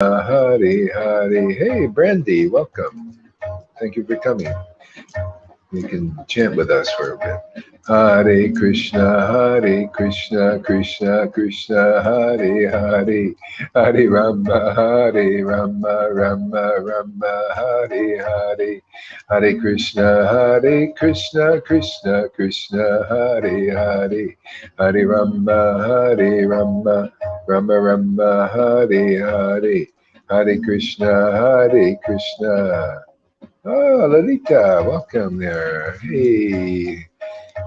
Hare Hare. Hey, Brandy, welcome. Thank you for coming. You can chant with us for a bit. Hare Krishna, Krishna Krishna, Hare Hare, Hare Rama, Rama, Hare Hare, Hare Krishna, Krishna, Hare Hare, Hare Rama, Rama, Hare Hare, Hare Krishna. Oh, Lalita, welcome there. Hey,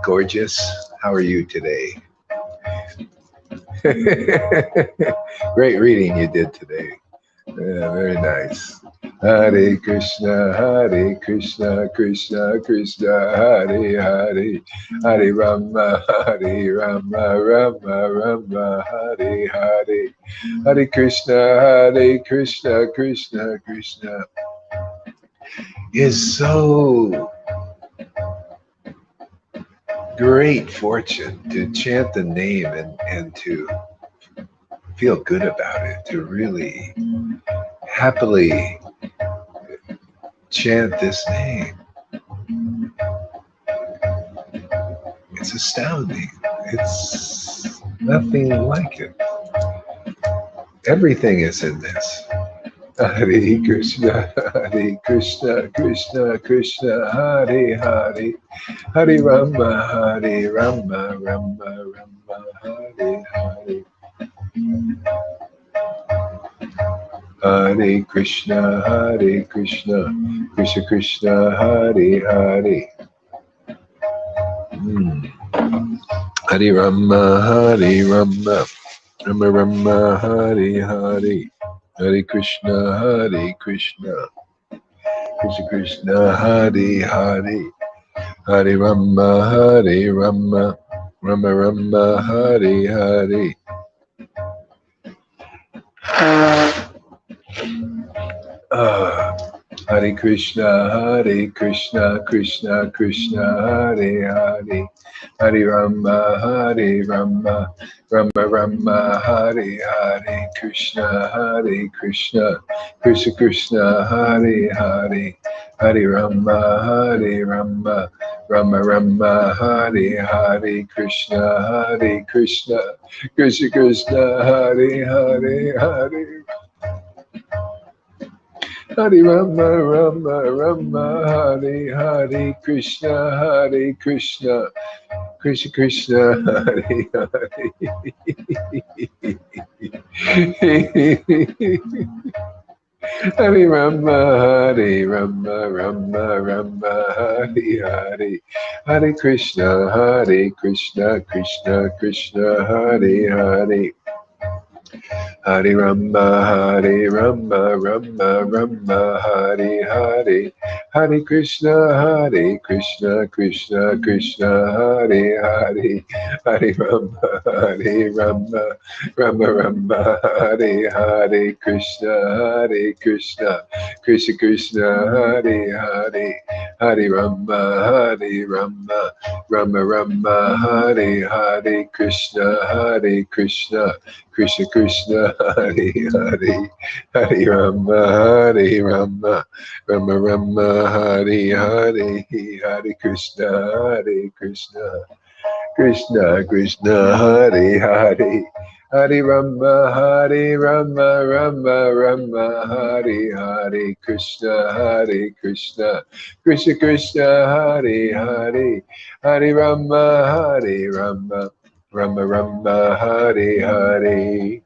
gorgeous. How are you today? Great reading you did today. Yeah, very nice. Hare Krishna, Krishna, Hare Hare, Hare Rama, Rama, Hare Hare, Hare Krishna, Krishna is so great fortune to chant the name and to feel good about it, to really happily chant this name. It's astounding. It's nothing like it. Everything is in this. Hare Krishna, Krishna, Hare Hare, Hare Rama, Rama, Hare Hare. Hare Krishna, Krishna Krishna, Hare Hare. Hare Rama, Rama, Hare Hare. Hare Krishna, Krishna Krishna, Hare Hare. Hare Rama, Rama, Hare Hare. Hare Krishna, Krishna Hare Hare. Hare Rama, Rama, Hare Hare. Krishna, Krishna, Hare Hare. Hare Rama, Rama, Hare Hare. Krishna, Krishna, Hare Hare. Hare Rama, Hare Krishna, Krishna Hare Hare. Hare Rama, Rama, Hare Hare. Hare Krishna, Krishna, Hare Hare. Hare Rama, Hare Hare. Hare Krishna, Krishna, Hare Hare. Hare Rama, Rama, Hare Hare. Krishna, Krishna, Hare Hare. Hare Rama, Rama, Hare Hare. Krishna, Krishna, Hare Hare. Hare Rama, Rama, Hare Hare. Hare Krishna, Krishna, Hare Hare. Hare Rama, Rama, Hare Hare. Krishna, Krishna, Hare Hare. Hare Rama, Rama, Hare Hare.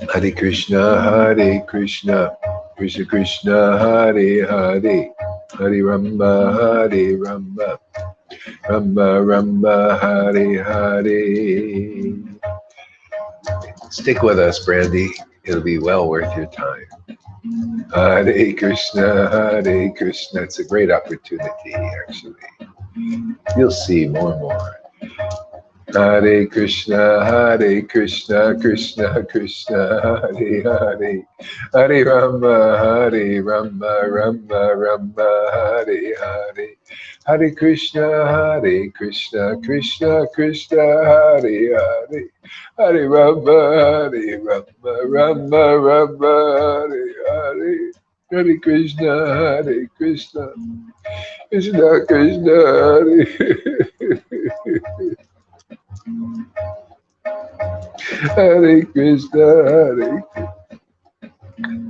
Hare Krishna, Krishna, Hare Hare. Hare Rama, Rama, Hare Hare. Stick with us, Brandy. It'll be well worth your time. Hare Krishna, Krishna. It's a great opportunity, actually. You'll see more and more. Hare Krishna, Krishna, Hare Hare. Hare Rama, Rama, Hare Hare. Hare Krishna, Krishna Krishna, Hare Hare, Hare Rama, Rama Rama, Hare Hare, Hare Krishna, Krishna Krishna, Hare Hare Krishna, Hare.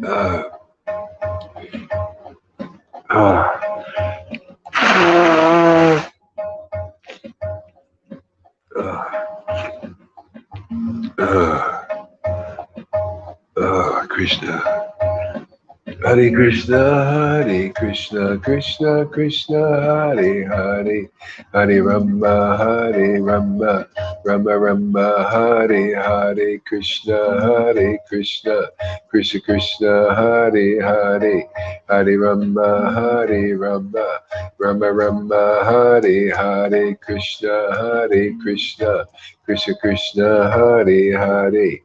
Uh, uh, Krishna. Hare Krishna, Krishna Krishna, Hare Hare, Hare Rama, Rama Rama, Hare Hare, Krishna, Krishna Krishna, Hare Hare, Hare Rama, Rama Rama, Hare Hare, Krishna, Krishna Krishna, Hare Hare.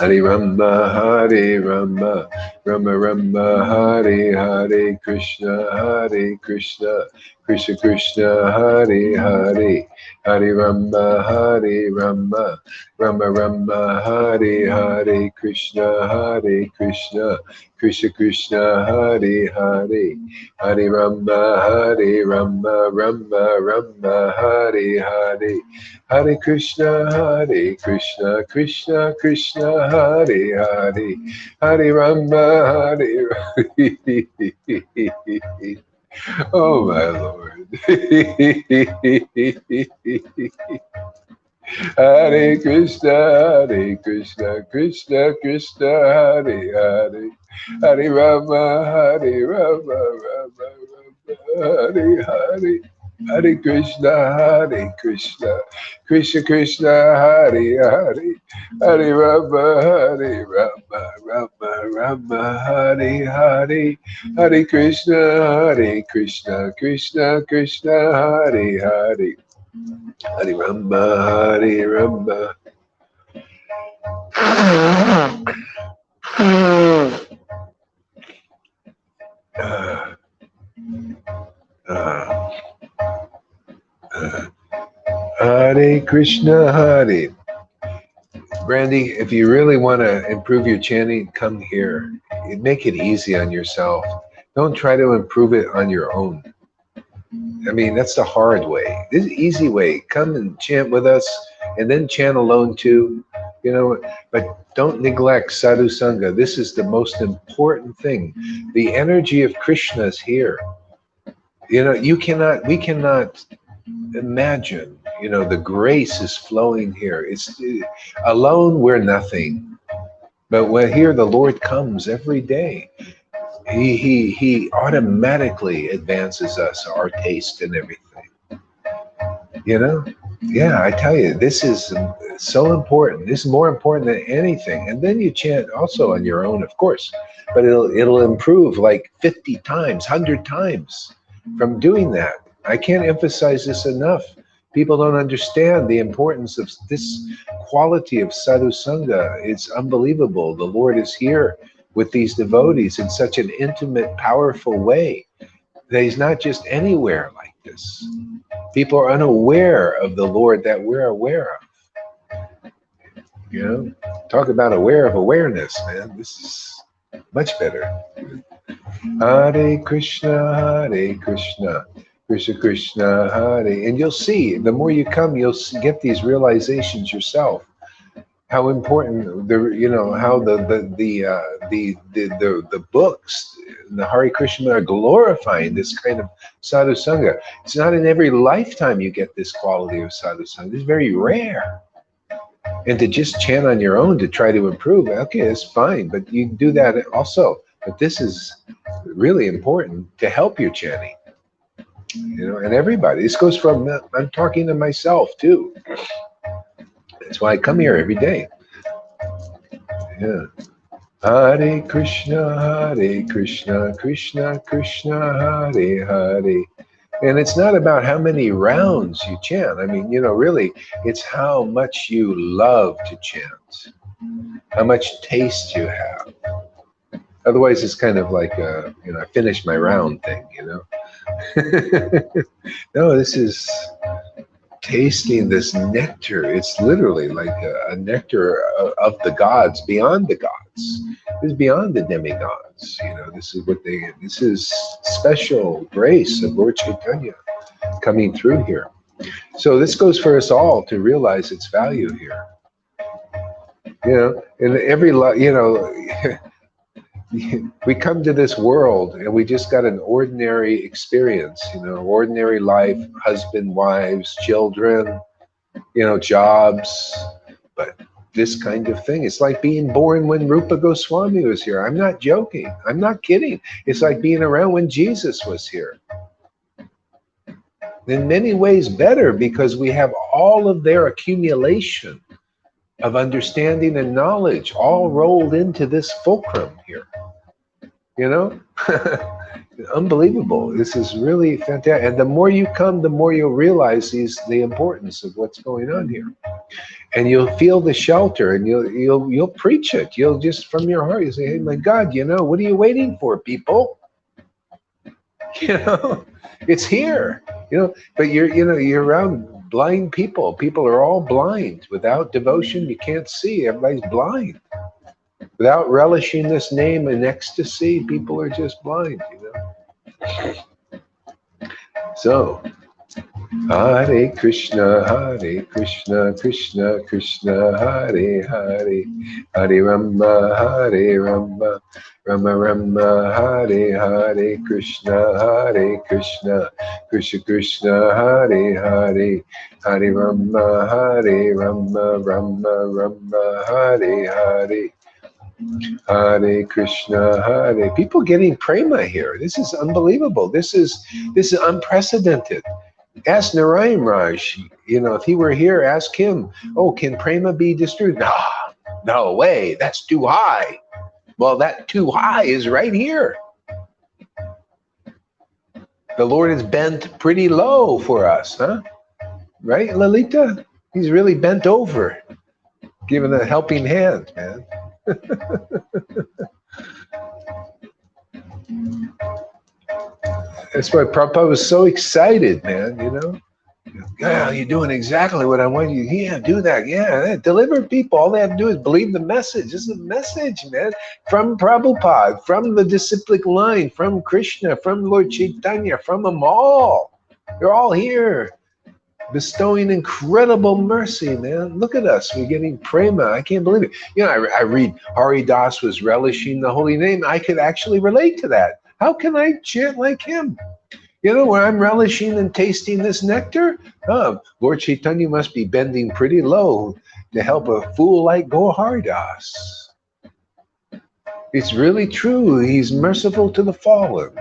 Hare Rama, Rama Rama, Hare Hare, Krishna, Krishna Krishna, Hare Hare, Hare Rama, Rama Rama, Hare Hare, Krishna, Krishna Krishna, Hare Hare, Hare Rama, Rama Rama, Hare Hare. Hare Krishna, Krishna Krishna, Hare Hare, Hare Rama, Hare. Oh my Lord. Hare Krishna, Krishna Krishna, Hare Hare, Hare Rama, Rama Rama, Hare Hare. Hare Krishna, Krishna Krishna, Hare Hare, Hare Rama, Rama Hare Hare, Hare Krishna, Krishna Krishna, Hare Hare, Hare Rama, Hare Rama. Hare Krishna, Hare. Brandy, if you really want to improve your chanting, come here. Make it easy on yourself. Don't try to improve it on your own. I mean, that's the hard way. This is the easy way. Come and chant with us, and then chant alone too. You know, but don't neglect sadhu sangha. This is the most important thing. The energy of Krishna is here. You know, we cannot imagine. You know, the grace is flowing here. It's alone we're nothing, but when here the Lord comes every day. He automatically advances us, our taste and everything. You know? Yeah, I tell you, this is so important. This is more important than anything. And then you chant also on your own, of course, but it'll improve like 50 times, 100 times from doing that. I can't emphasize this enough. People don't understand the importance of this quality of sadhu sangha. It's unbelievable. The Lord is here with these devotees in such an intimate, powerful way that he's not just anywhere like this. People are unaware of the Lord that we're aware of. You know, talk about aware of awareness, man. This is much better. Hare Krishna, Krishna Krishna, Hare. And you'll see, the more you come, you'll get these realizations yourself. How important how the books, the Hare Krishna are glorifying this kind of sadhu sangha. It's not in every lifetime you get this quality of sadhu sangha. It's very rare. And to just chant on your own to try to improve, okay, it's fine, but you can do that also. But this is really important to help your chanting. You know, and everybody. This goes from, I'm talking to myself too. That's why I come here every day. Yeah. Hare Krishna, Krishna Krishna, Hare Hare. And it's not about how many rounds you chant. I mean, really, it's how much you love to chant, how much taste you have. Otherwise, it's kind of like a, I finished my round thing, No, this is tasting this nectar. It's literally like a nectar of the gods, beyond the gods. It's beyond the demigods. This is special grace of Lord Caitanya coming through here. So this goes for us all to realize its value here. In every, we come to this world and we just got an ordinary experience, ordinary life, husband, wives, children, jobs, but this kind of thing. It's like being born when Rupa Goswami was here. I'm not joking. I'm not kidding. It's like being around when Jesus was here. In many ways better, because we have all of their accumulation of understanding and knowledge all rolled into this fulcrum here. Unbelievable. This is really fantastic. And the more you come, the more you'll realize the importance of what's going on here. And you'll feel the shelter, and you'll preach it. You'll just, from your heart, you say, hey, my God, what are you waiting for, people? It's here. But you're around blind people. People are all blind. Without devotion, you can't see. Everybody's blind. Without relishing this name and ecstasy, people are just blind, So, Hare Krishna, Krishna Krishna, Hare Hare, Hare Rama, Rama Rama, Hare Krishna, Krishna Krishna, Hare Hare, Hare Rama, Rama Hare Hare. Hare Krishna, Hare. People getting prema here. This is unbelievable. This is unprecedented. Ask Narayan Raj, if he were here, ask him, can prema be distributed? No way. That's too high. Well, that too high is right here. The Lord is bent pretty low for us, huh? Right, Lalita? He's really bent over, giving a helping hand, man. That's why Prabhupada was so excited, man, Yeah, you're doing exactly what I want you to. Yeah, do that. Yeah, deliver people. All they have to do is believe the message. This is a message, man, from Prabhupada, from the disciplic line, from Krishna, from Lord Caitanya, from them all. They're all here, bestowing incredible mercy, man. Look at us. We're getting prema. I can't believe it. I read Hari Das was relishing the holy name. I could actually relate to that. How can I chant like him? Where I'm relishing and tasting this nectar? Lord Caitanya must be bending pretty low to help a fool like Hari Das. It's really true. He's merciful to the fallen.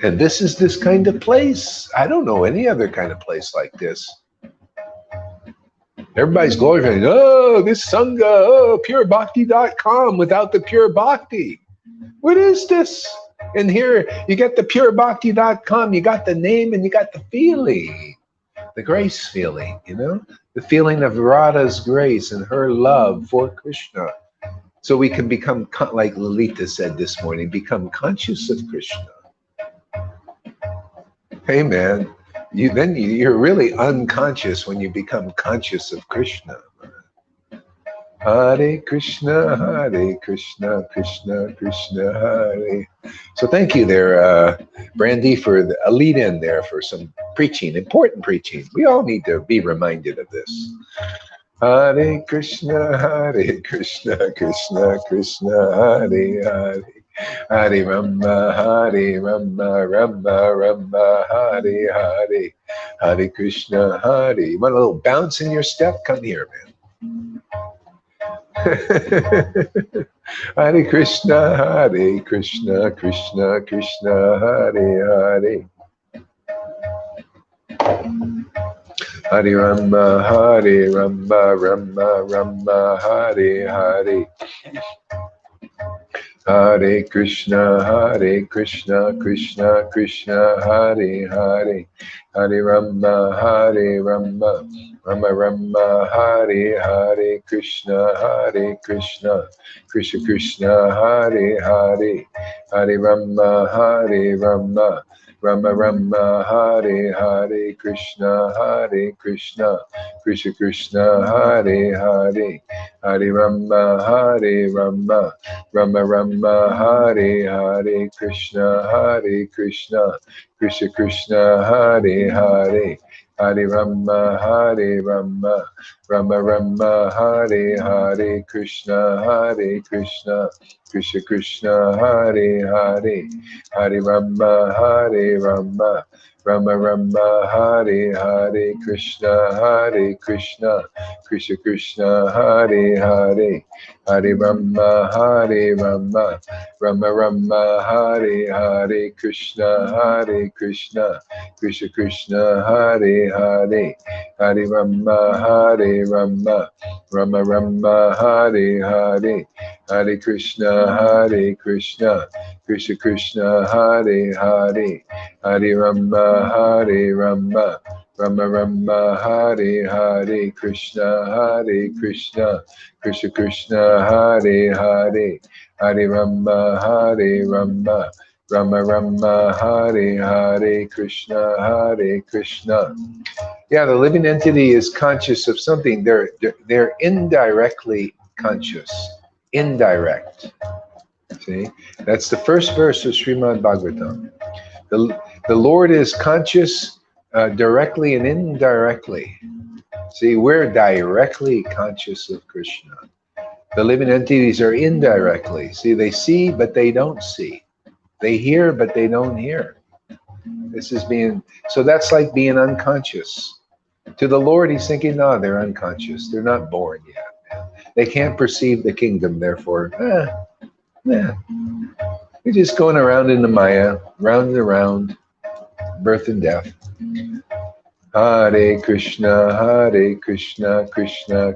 And this is this kind of place. I don't know any other kind of place like this. Everybody's glorifying, this Sangha, purebhakti.com without the pure bhakti. What is this? And here you get the purebhakti.com, you got the name and you got the feeling, the grace feeling, the feeling of Radha's grace and her love for Krishna. So we can become, like Lalita said this morning, become conscious of Krishna. Hey man, you're really unconscious when you become conscious of Krishna. Hare Krishna, Krishna Krishna, Hare. So thank you there, Brandy, for a lead in there for some preaching, important preaching. We all need to be reminded of this. Hare Krishna, Krishna Krishna, Hare Hare. Hare Rama, Rama Hare Hare. Hare Krishna, Hare. You want a little bounce in your step? Come here, man. Hare Krishna, Krishna Krishna, Hare Hare. Hare Rama, Rama Hare Hare. Hare Krishna, Krishna Krishna, Hare Hare, Hare Rama, Rama Rama, Hare Hare, Krishna, Krishna Krishna, Hare Hare, Hare Rama, Rama Rama, Hare Hare, Krishna, Krishna Krishna, Hare Hare, Hare Rama, Rama Rama, Hare Hare, Krishna, Krishna Hare Hare, Hare Rama, Rama Rama, Hare Hare, Krishna, Krishna Hare Hare, Hare Rama, Rama Rama, Hare Hare, Krishna, Krishna Hare Hare, Hare Rama, Rama Rama, Hare Hare, Krishna, Krishna Hare Hare, Hare Rama, Rama Rama, Hare Hare, Hare Krishna, Krishna Hare Hare, Hare Rama, Rama Rama, Hare Hare, Krishna, Krishna Hare Hare, Hare Rama, Rama Rama, Hare Hare, Krishna. Yeah, the living entity is conscious of something. They're indirectly conscious. Indirect. See, that's the first verse of Srimad Bhagavatam. The Lord is conscious directly and indirectly. See, we're directly conscious of Krishna. The living entities are indirectly. See, they see, but they don't see. They hear, but they don't hear. So that's like being unconscious. To the Lord, he's thinking, no, they're unconscious. They're not born yet. They can't perceive the kingdom, therefore, they're just going around in the Maya, round and around, birth and death. Hare Krishna, Krishna Krishna,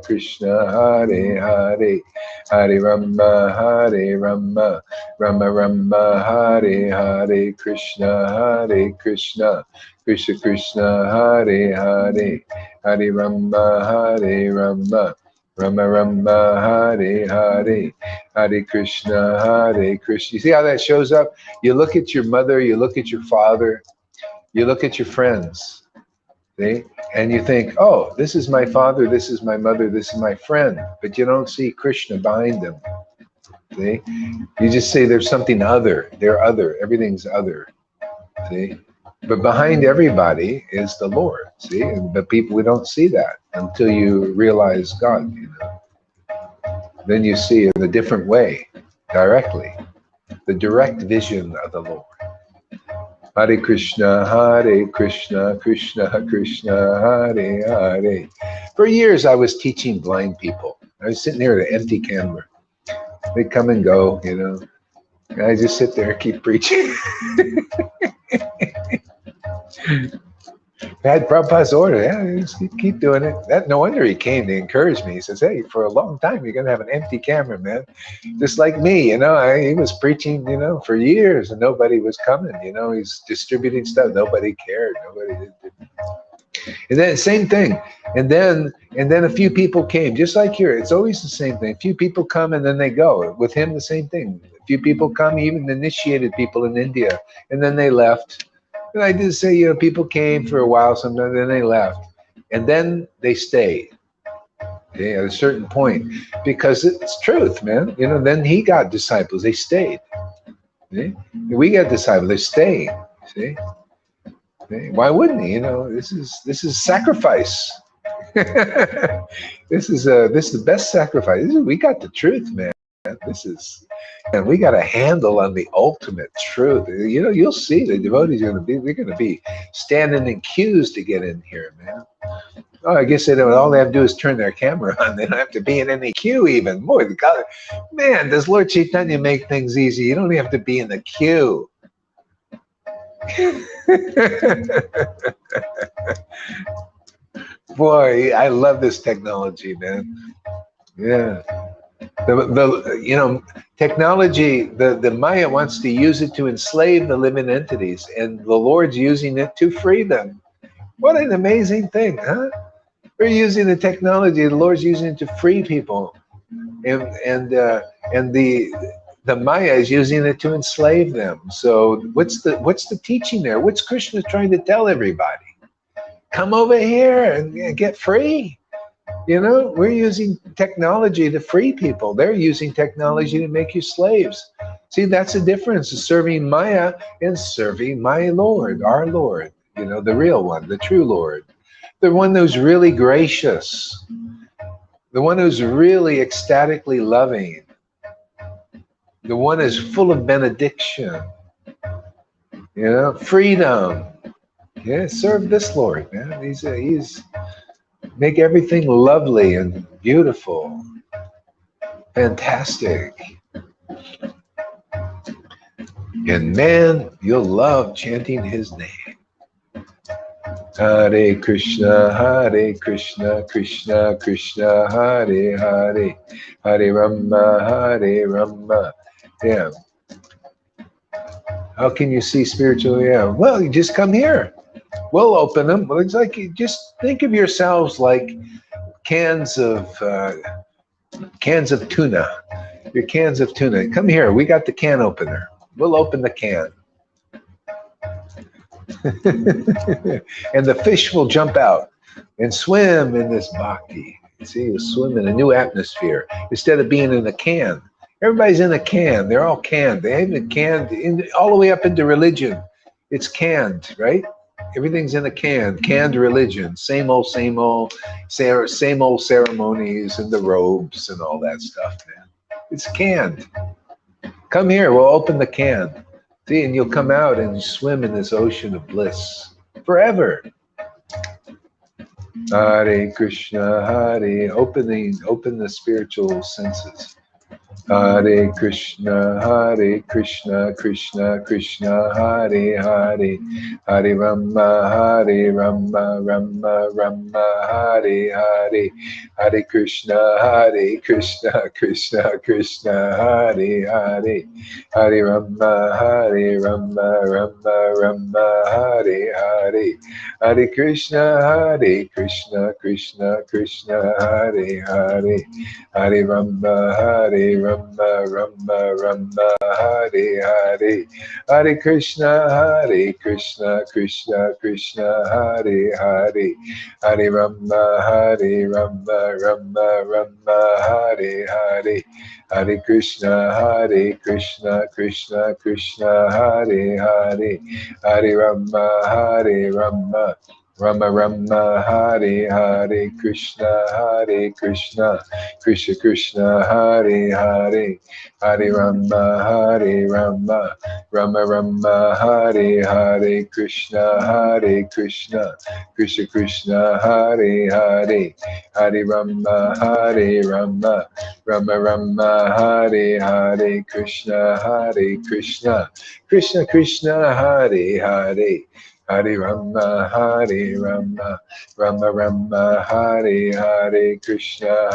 Hare Hare, Hare Rama, Rama Rama, Hare Hare, Krishna, Krishna Hare Hare, Hare Rama, Rama Rama, Hare Hare, Hare Krishna. You see how that shows up? You look at your mother, you look at your father, you look at your friends. See? And you think, oh, this is my father, this is my mother, this is my friend, but you don't see Krishna behind them. See? You just say there's something other. They're other. Everything's other. See? But behind everybody is the Lord. See? But we don't see that until you realize God. Then you see in a different way, directly, the direct vision of the Lord. Hare Krishna, Krishna Krishna, Hare Hare. For years, I was teaching blind people. I was sitting there at an empty camera. They come and go, And I just sit there and keep preaching. I had Prabhupada's order. Yeah, just keep doing it. No wonder he came to encourage me. He says, hey, for a long time, you're going to have an empty camera, man. Just like me, he was preaching, for years and nobody was coming. He's distributing stuff. Nobody cared. Nobody did. And then same thing. And then a few people came, just like here. It's always the same thing. A few people come and then they go. With him, the same thing. A few people come, he even initiated people in India, and then they left. And I did say, people came for a while, sometimes, then they left. And then they stayed, okay, at a certain point, because it's truth, man. Then he got disciples. They stayed. See? We got disciples. They stayed. See? See? Why wouldn't he? This is sacrifice. This is the best sacrifice. We got the truth, man. And we got a handle on the ultimate truth. You'll see the devotees they're going to be standing in queues to get in here, man. Oh, I guess all they have to do is turn their camera on. They don't have to be in any queue even. Boy, God, man, does Lord Caitanya make things easy? You don't have to be in the queue. Boy, I love this technology, man. Yeah. Technology, the Maya wants to use it to enslave the living entities, and the Lord's using it to free them. What an amazing thing, huh? We're using the technology, the Lord's using it to free people, and the Maya is using it to enslave them. So what's the teaching there? What's Krishna trying to tell everybody? Come over here and get free. We're using technology to free people. They're using technology to make you slaves. See, that's the difference: serving Maya and serving my Lord, our Lord. The real one, the true Lord, the one who's really gracious, the one who's really ecstatically loving, the one who's full of benediction. Freedom. Yeah, serve this Lord, man. He's make everything lovely and beautiful, fantastic. And man, you'll love chanting his name. Hare Krishna, Krishna Krishna, Hare Hare, Hare Rama. Yeah. How can you see spiritual? Yeah. Well, you just come here. We'll open them. Well, it's like, you just think of yourselves like cans of tuna. Your cans of tuna. Come here. We got the can opener. We'll open the can. And the fish will jump out and swim in this bhakti. See, you swim in a new atmosphere instead of being in a can. Everybody's in a can. They're all canned. They haven't canned all the way up into religion. It's canned, right? Everything's in a can. Canned religion. Same old ceremonies and the robes and all that stuff, man. It's canned. Come here. We'll open the can. See, and you'll come out and swim in this ocean of bliss forever. Hare Krishna, Hare. Open the spiritual senses. Hare Krishna, Krishna Krishna, Hare Hare, Hare Rama, Rama Hare Hare, Hare Krishna, Krishna Krishna, Hare Hare, Hare Rama, Rama Hare Hare, Hare Krishna, Krishna Krishna, Hare Hare, Hare Rama, Rama Hare Hare, Hare Krishna, Krishna Krishna, Hare Hare, Hare Rama, Rama Hare Hare, Hare Krishna, Krishna Krishna, Hare Hare, Hare Rama, Rama Hare Hare, Krishna Krishna Krishna, Hare Hare, Hare Rama, Rama Hare Hare, Krishna Krishna Krishna, Hare Hare, Hare Rama, Rama Hare Hare, Krishna Krishna Krishna, Hare Hare, Hare Rama, Rama Hare Hare, Krishna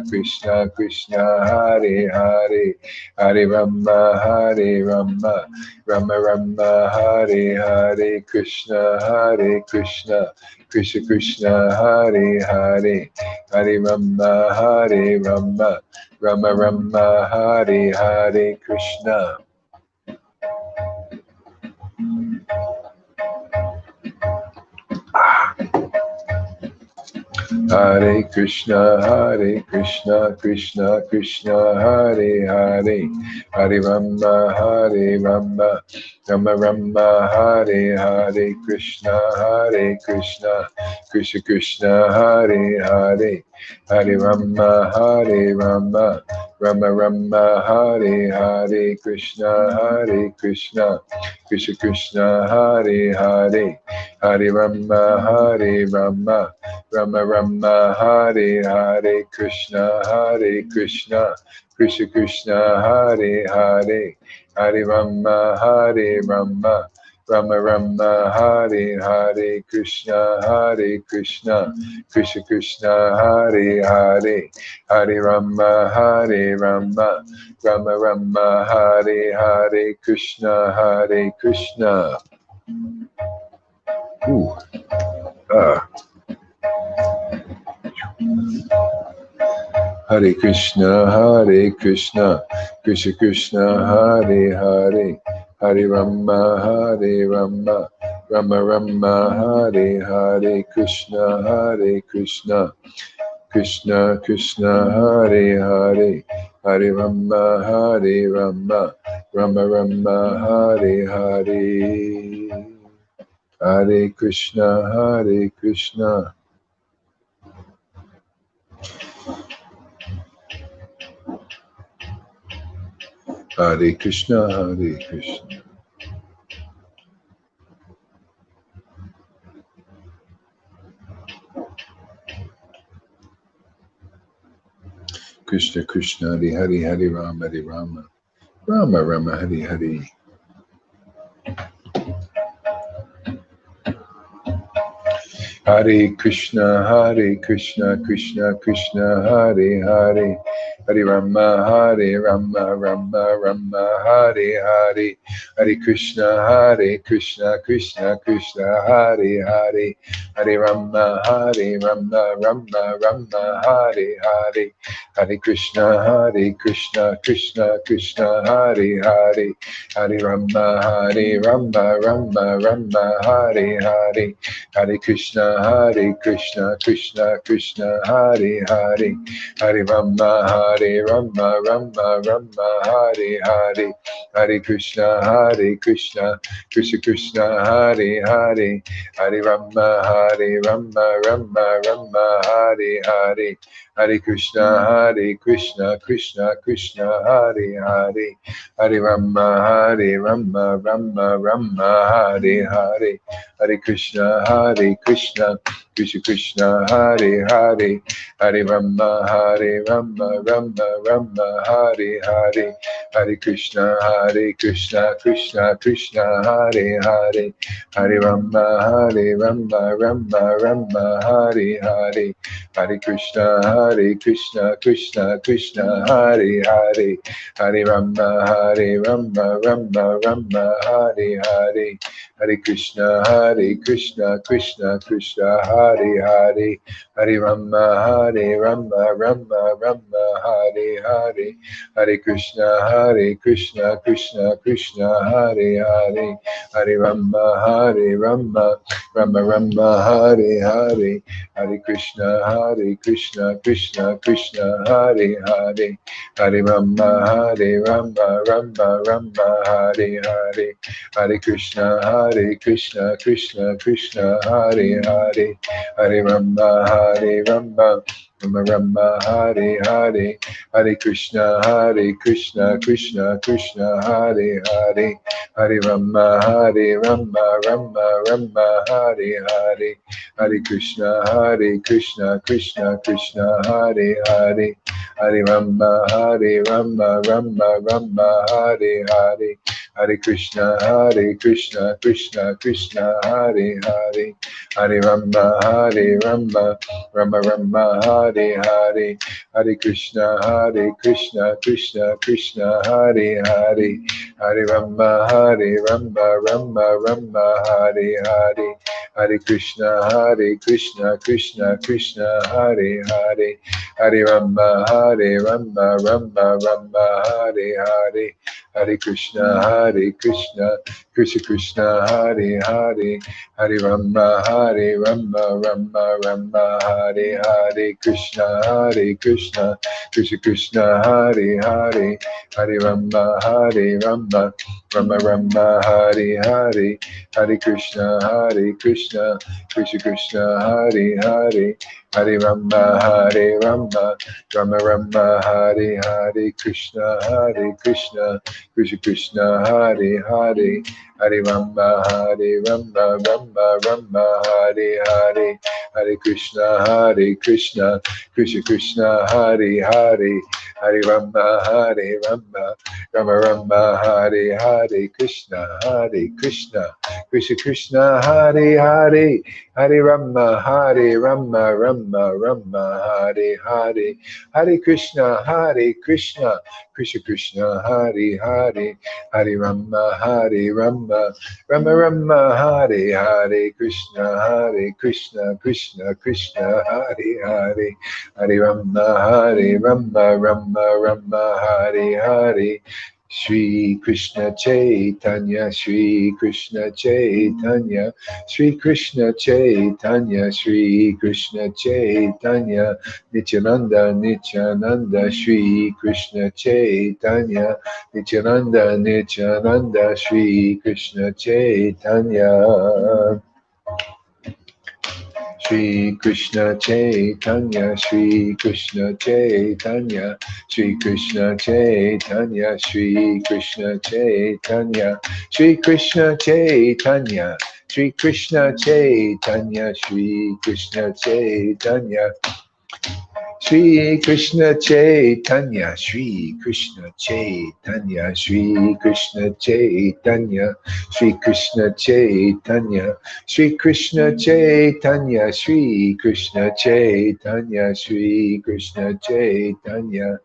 Krishna Krishna, Hare Hare, Hare Rama, Rama Hare Hare, Krishna Krishna Krishna, Hare Hare, Hare Rama, Rama Hare Hare, Krishna. Hare Krishna, Krishna Krishna, Hare Hare, Hare Rama, Rama Hare Hare, Krishna Krishna Krishna, Hare Hare, Hare Rama, Rama Hare Hare, Krishna Krishna Hare Hare, Hare Rama, Rama Hare Hare, Krishna Krishna Hare Hare, Hare Rama, Rama Rama Hare Hare, Krishna Hare Krishna, Krishna Krishna Hare Hare, Hare Rama Hare Rama, Rama Rama Hare Hare, Krishna Hare Krishna. Ooh. Hare Krishna, Krishna Krishna, Hare Hare, Hare Rama, Rama Rama, Hare Hare, Krishna, Krishna Krishna Krishna, Hare Hare, Hare Rama, Rama Rama, Hare Hare, Hare Krishna, Hare Krishna. Hare Krishna, Hare Krishna. Krishna Krishna, Hare Hare, Hare Rama, Rama Rama, Hare Hare. Hare Krishna, Krishna Krishna, Hare Hare, Hare Rama, Rama Rama, Hare Hare, Hare Krishna, Krishna Krishna, Hare Hare, Hare Rama, Rama Rama, Hare Hare, Hare Krishna, Krishna Krishna, Hare Hare, Hare Rama, Rama Hare Hare, Hare Krishna, Krishna Krishna, Hare Hare, Hare Rama, Rama Hare Hare, Hare Krishna, Krishna Krishna, Hare Hare, Hare Rama, Rama Hare Hare, Hare Krishna, Krishna Krishna, Hare Hare, Hare Rama, Rama Hare Hare, Hare Krishna, Krishna Krishna, Hare Hare, Hare Rama, Rama Hare Hare, Hare Krishna, Krishna Krishna, Hare Hare, Hare Rama, Rama Hare Hare, Hare Krishna, Krishna Hare Hare, Hare Rama, Rama Hare Hare, Hare Krishna, Krishna Krishna, Hare Hare, Hare Rama, Rama Hare Hare, Hare Krishna, Krishna Hare Hare, Hare Rama, Rama Hare Hare, Hare Krishna, Krishna Hare Hare, Hare Rama, Rama Hare Hare, Hare Krishna, Krishna Hare Hare, Hare Rama, Rama Hare Hare, Hare Krishna, Krishna Hare Hare, Hare Rama, Rama Hare Hare, Hare Krishna, Krishna Hare Hare, Hare Rama, Rama Hare Hare, Hare Krishna, Krishna Hare Hare, Hare Rama, Rama Hare Hare, Hare Krishna, Krishna Hare Hare, Hare Rama, Rama Hare Hare, Hare Krishna, Krishna Hare Hare, Hare Rama, Rama Hare Hare, Hare Krishna, Krishna Hare Hare, Hare Rama, Rama Hare Hare, Krishna, Krishna Hare Hare, Hare Rama, Rama Hare Hare, Hare Krishna, Krishna Hare Hare, Hare Rama, Rama Hare Hare, Krishna, Krishna Hare Hare, Hare Rama, Rama Hare Hare, Hare Krishna, Hare Krishna, Krishna Krishna, Hare Hare, Hare Rama, Hare Rama, Rama Rama, Hare Hare, Krishna, Hare Krishna, Krishna Krishna, Hare Hare, Hare Rama, Hare Rama, Rama Rama, Hare Hare, Hare Krishna, Hare Krishna, Krishna Krishna, Hare Hare, Hare Rama, Hare Rama, Rama Rama, Hare Hare, Krishna, Hare Krishna, Krishna Krishna, Hare Hare, Hare Rama, Hare Rama, Rama Rama, Hare Hare. Shri Krishna Chaitanya, Shri Krishna Chaitanya, Shri Krishna Chaitanya, Shri Krishna Chaitanya, Nityananda, Nityananda, Shri Krishna Chaitanya, Nityananda, Nityananda, Shri Krishna Chaitanya. Shri Krishna Chaitanya, Shri Krishna Chaitanya, Shri Krishna Chaitanya, Shri Krishna Chaitanya, Shri Krishna Chaitanya, Shri Krishna Chaitanya, Shri Krishna Chaitanya. Shri Krishna Chaitanya, Shri Krishna Chaitanya, Shri Krishna Chaitanya, Shri Krishna Chaitanya, Shri Krishna Chaitanya, Shri Krishna Chaitanya, Shri Krishna Chaitanya.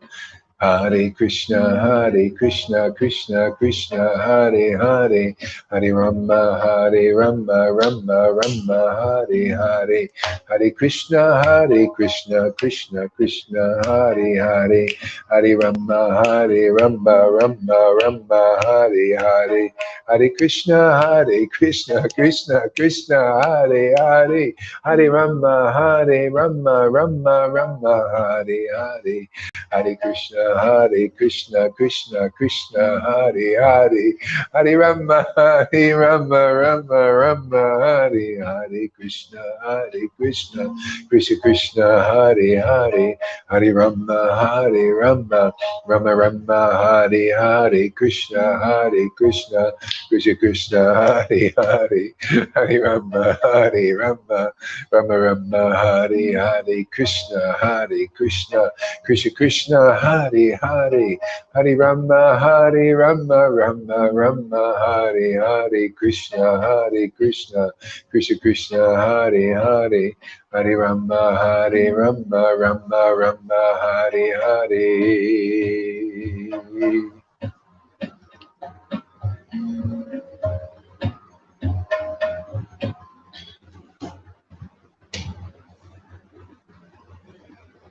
Hare Krishna, Hare Krishna, Krishna Krishna, Hare Hare, Hare Rama, Hare Rama, Rama Rama, Hare Hare, Hare Krishna, Hare Krishna, Krishna Krishna, Hare Hare, Hare Rama, Hare Rama, Rama Rama, Hare Hare, Hare Krishna, Hare Krishna, Krishna Krishna, Hare Hare, Hare Rama, Hare Rama, Rama Rama, Hare Hare. Hare Krishna, Hare Krishna, Krishna Krishna, Hare Hare, Hare Rama, Hare Rama, Rama Rama, Hare Hare Krishna, Hare Krishna, Krishna Krishna, Hare Hare, Hare Rama, Hare Rama, Rama Rama, Hare Hare Krishna, Hare Krishna, Krishna Krishna, Hare Hare, Hare Rama, Hare Rama, Rama Rama, Hare Hare Krishna, Hare Krishna, Krishna Krishna, Hare Hare, Hare Rama, Hare Rama, Rama Rama, Hare Hare Krishna, Hare Krishna, Krishna Krishna, Hare Hare, Hare Rama, Hare Rama, Rama Rama, Hare Hare.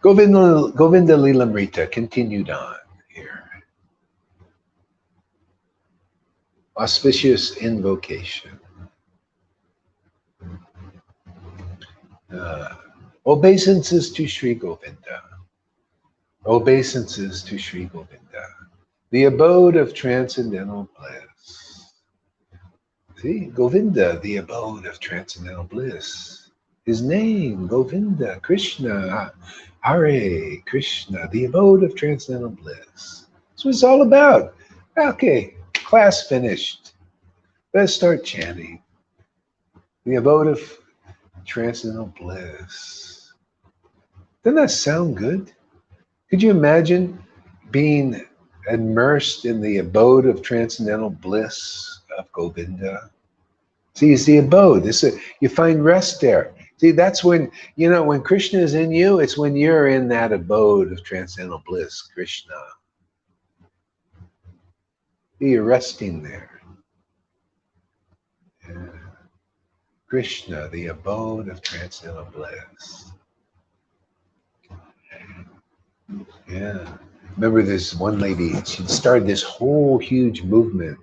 Govinda Lilamrita continued on here. Auspicious invocation. Obeisances to Sri Govinda. Obeisances to Sri Govinda, the abode of transcendental bliss. See, Govinda, the abode of transcendental bliss. His name, Govinda, Krishna, Hare Krishna, the abode of transcendental bliss. That's what it's all about. Okay, class finished. Let's start chanting. The abode of transcendental bliss. Doesn't that sound good? Could you imagine being immersed in the abode of transcendental bliss of Govinda? See, it's the abode. You find rest there. See, that's when, when Krishna is in you, it's when you're in that abode of transcendental bliss, Krishna. You're resting there. Yeah. Krishna, the abode of transcendental bliss. Yeah. Remember this one lady, she started this whole huge movement.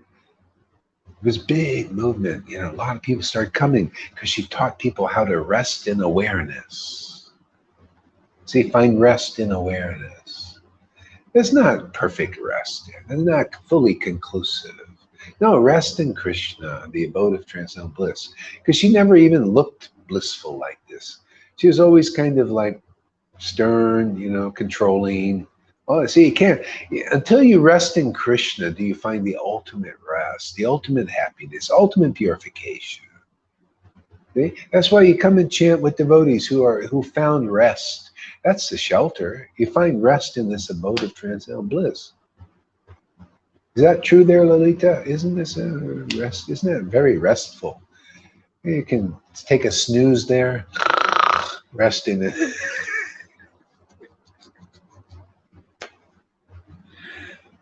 It was a big movement. A lot of people started coming because she taught people how to rest in awareness. See, find rest in awareness. It's not perfect rest. It's not fully conclusive. No, rest in Krishna, the abode of transcendental bliss. Because she never even looked blissful like this. She was always kind of like stern, controlling. Oh, see, you can't, until you rest in Krishna, do you find the ultimate rest, the ultimate happiness, ultimate purification. See? That's why you come and chant with devotees who found rest. That's the shelter. You find rest in this abode of transcendental bliss. Is that true there, Lalita? Isn't this a rest? Isn't it very restful? You can take a snooze there, rest in it.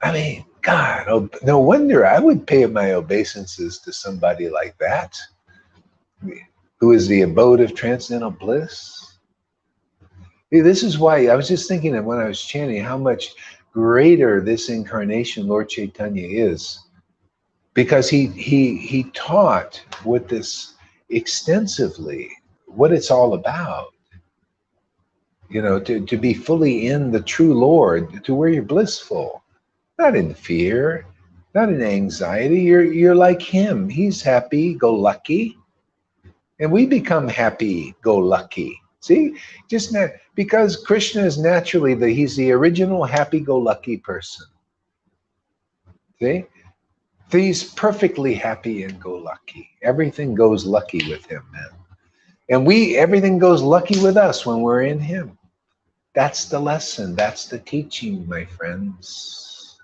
I mean, God, no wonder I would pay my obeisances to somebody like that, who is the abode of transcendental bliss. This is why I was just thinking of when I was chanting how much greater this incarnation Lord Caitanya is, because he taught with this extensively what it's all about. You know, to be fully in the true Lord, to where you're blissful, not in fear, not in anxiety. You're like him. He's happy-go-lucky, and we become happy-go-lucky. See, just because Krishna is naturally he's the original happy-go-lucky person. See, he's perfectly happy and go lucky. Everything goes lucky with him, man. And everything goes lucky with us when we're in him. That's the lesson. That's the teaching, my friends.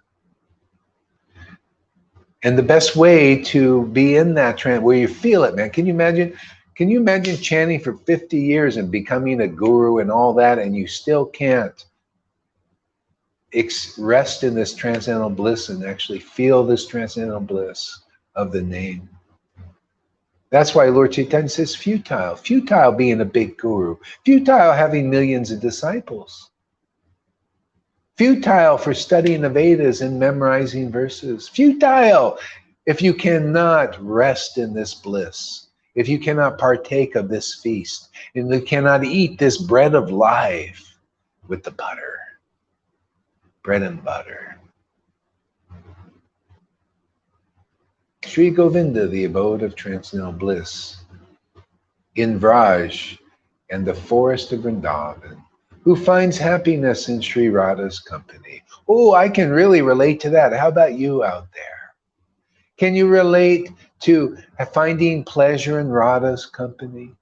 And the best way to be in that trance where you feel it, man. Can you imagine chanting for 50 years and becoming a guru and all that, and you still can't rest in this transcendental bliss and actually feel this transcendental bliss of the name? That's why Lord Caitanya says futile. Futile being a big guru. Futile having millions of disciples. Futile for studying the Vedas and memorizing verses. Futile if you cannot rest in this bliss. If you cannot partake of this feast. And you cannot eat this bread of life with the butter. Bread and butter. Sri Govinda, the abode of transcendental bliss, in Vraj and the forest of Vrindavan, who finds happiness in Sri Radha's company. Oh, I can really relate to that. How about you out there? Can you relate to finding pleasure in Radha's company?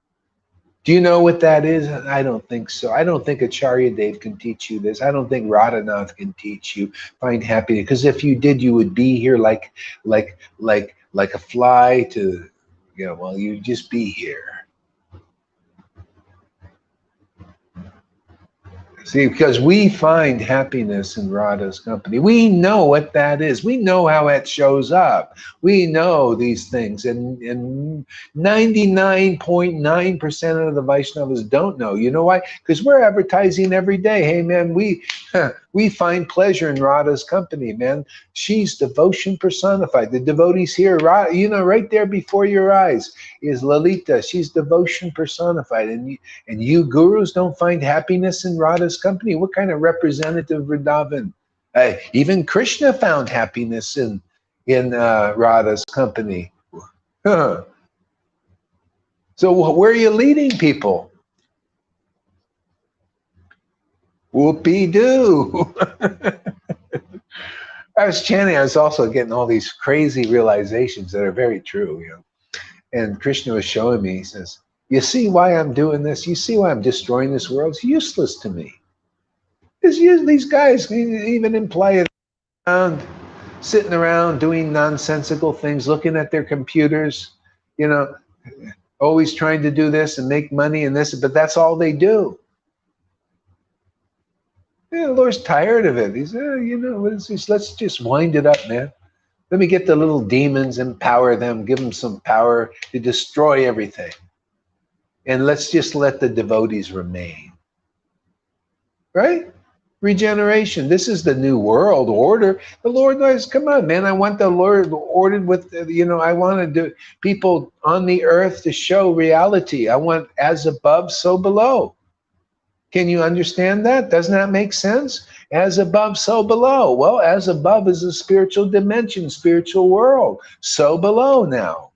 Do you know what that is? I don't think so. I don't think Acharya Dev can teach you this. I don't think Radhanath can teach you find happiness. Because if you did, you would be here like a fly to, well, you'd just be here. See, because we find happiness in Radha's company. We know what that is. We know how it shows up. We know these things. And 99.9% of the Vaishnavas don't know. You know why? Because we're advertising every day. Hey, man, we find pleasure in Radha's company, man. She's devotion personified. The devotees here, right there before your eyes is Lalita. She's devotion personified. And you gurus don't find happiness in Radha's company? What kind of representative Vrindavan? Even Krishna found happiness in Radha's company. Huh. So where are you leading people? Whoopee-doo. I was chanting, I was also getting all these crazy realizations that are very true, And Krishna was showing me, he says, you see why I'm doing this? You see why I'm destroying this world? It's useless to me. These guys even imply it sitting around doing nonsensical things, looking at their computers, always trying to do this and make money and this, but that's all they do. The Lord's tired of it. He said, what is this? Let's just wind it up, man. Let me get the little demons, empower them, give them some power to destroy everything. And let's just let the devotees remain. Right? Regeneration. This is the new world order. The Lord knows, come on, man. I want the Lord ordered with, I want people on the earth to show reality. I want as above, so below. Can you understand that? Doesn't that make sense? As above, so below. Well, as above is a spiritual dimension, spiritual world. So below now.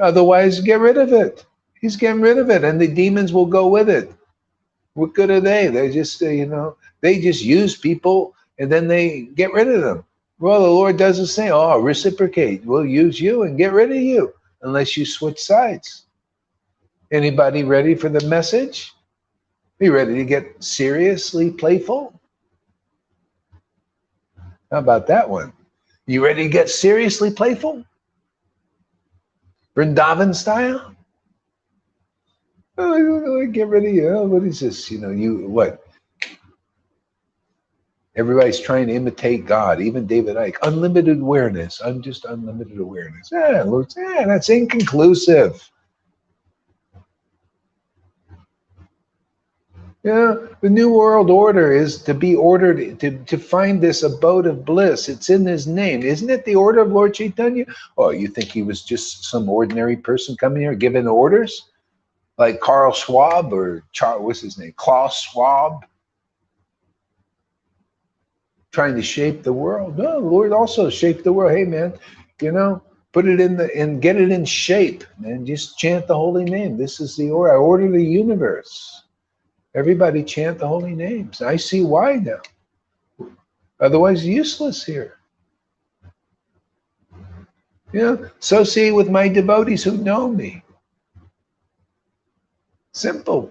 Otherwise, get rid of it. He's getting rid of it, and the demons will go with it. What good are they? They're just, they just use people, and then they get rid of them. Well, the Lord doesn't say, oh, reciprocate. We'll use you and get rid of you, unless you switch sides. Anybody ready for the message? Are you ready to get seriously playful? How about that one? You ready to get seriously playful? Vrindavan style? Oh, get ready. Oh, what is this? What? Everybody's trying to imitate God, even David Icke. Unlimited awareness. I'm just unlimited awareness. Lord, that's inconclusive. Yeah, the New World Order is to be ordered to find this abode of bliss. It's in his name. Isn't it the order of Lord Caitanya? Oh, you think he was just some ordinary person coming here giving orders? Like Carl Schwab or what's his name? Klaus Schwab? Trying to shape the world. No, the Lord also shaped the world. Hey man, put it and get it in shape and just chant the holy name. This is the order. I order the universe. Everybody chant the holy names. I see why now. Otherwise, useless here. Associate with my devotees who know me. Simple.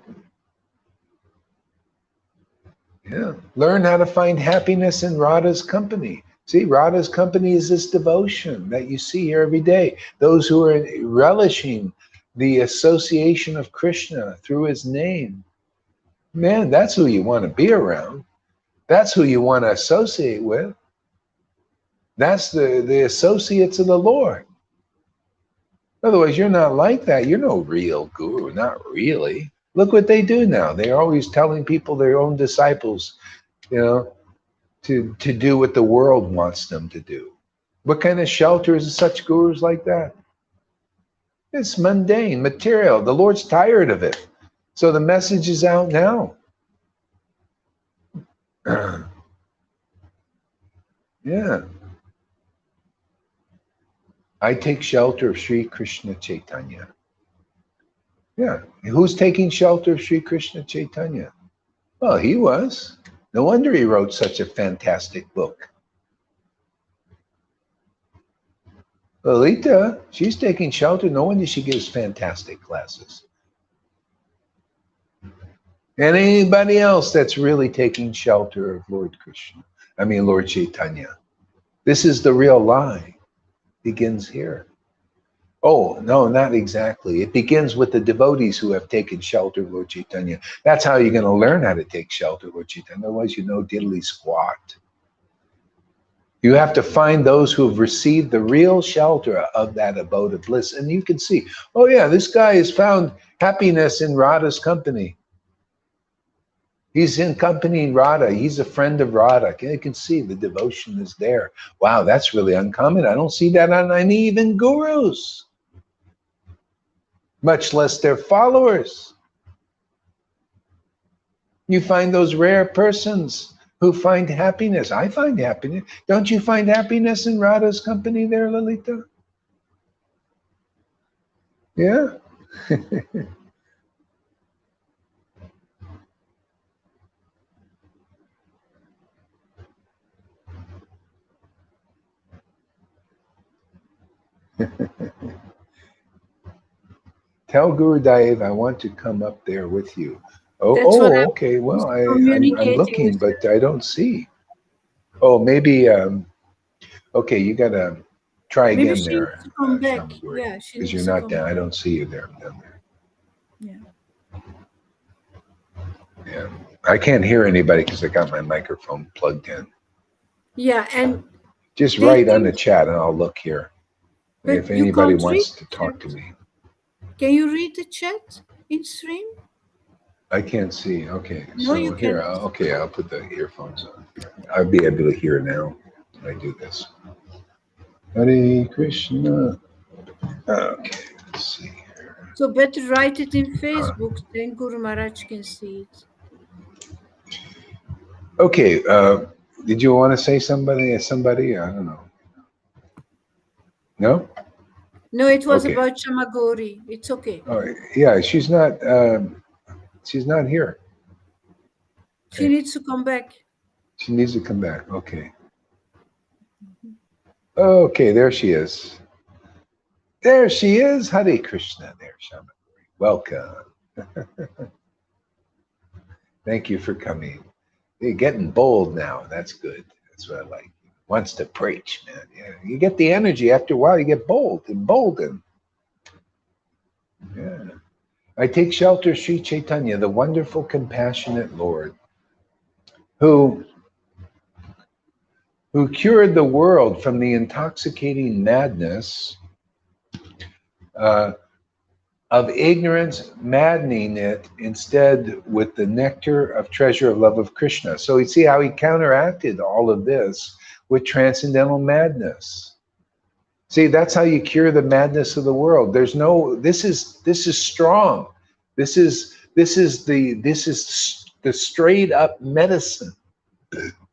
Learn how to find happiness in Radha's company. See, Radha's company is this devotion that you see here every day. Those who are relishing the association of Krishna through his name. Man, that's who you want to be around. That's who you want to associate with. That's the associates of the Lord. Otherwise, you're not like that. You're no real guru, not really. Look what they do now. They're always telling people, their own disciples, to do what the world wants them to do. What kind of shelter is such gurus like that? It's mundane, material. The Lord's tired of it. So the message is out now. Yeah. I take shelter of Sri Krishna Caitanya. Yeah. Who's taking shelter of Sri Krishna Caitanya? Well, he was. No wonder he wrote such a fantastic book. Lalita, she's taking shelter. No wonder she gives fantastic classes. And anybody else that's really taking shelter of Lord Caitanya. This is the real lie. Begins here. Oh, no, not exactly. It begins with the devotees who have taken shelter of Lord Caitanya. That's how you're going to learn how to take shelter of Lord Caitanya. Otherwise, you know diddly squat. You have to find those who have received the real shelter of that abode of bliss. And you can see, oh yeah, this guy has found happiness in Radha's company. He's in company Radha. He's a friend of Radha. You can see the devotion is there. Wow, that's really uncommon. I don't see that on any even gurus, much less their followers. You find those rare persons who find happiness. I find happiness. Don't you find happiness in Radha's company there, Lalita? Yeah. Tell Guru Dave I want to come up there with you. Okay. Well, I'm looking, but I don't see. Oh, maybe. Okay, you gotta try again there. Come back. Yeah, because you're not down. I don't see you there. Down there. Yeah, I can't hear anybody because I got my microphone plugged in. Yeah, and just write on the chat, and I'll look here if anybody wants to talk to me. Can you read the chat in stream? I can't see. Okay, no, so you here, I'll put the earphones on. I'll be able to hear now when I do this. Hare Krishna. Okay, let's see here. So better write it in Facebook, then Guru Maharaj can see it. Okay, did you want to say somebody? I don't know. No? No, it was about Chamagori. It's okay. Oh, yeah, she's not here. She needs to come back. She needs to come back. Okay. Okay, there she is. There she is. Hare Krishna. There, Chamagori. Welcome. Thank you for coming. You're getting bold now. That's good. That's what I like. Wants to preach, man. Yeah, you get the energy. After a while, you get bold, emboldened. Yeah. I take shelter, Sri Caitanya, the wonderful, compassionate Lord, who cured the world from the intoxicating madness uh, of ignorance, maddening it instead with the nectar of treasure of love of Krishna. So you see how he counteracted all of this with transcendental madness. See, that's how you cure the madness of the world. There's no. This is strong. This is the straight up medicine,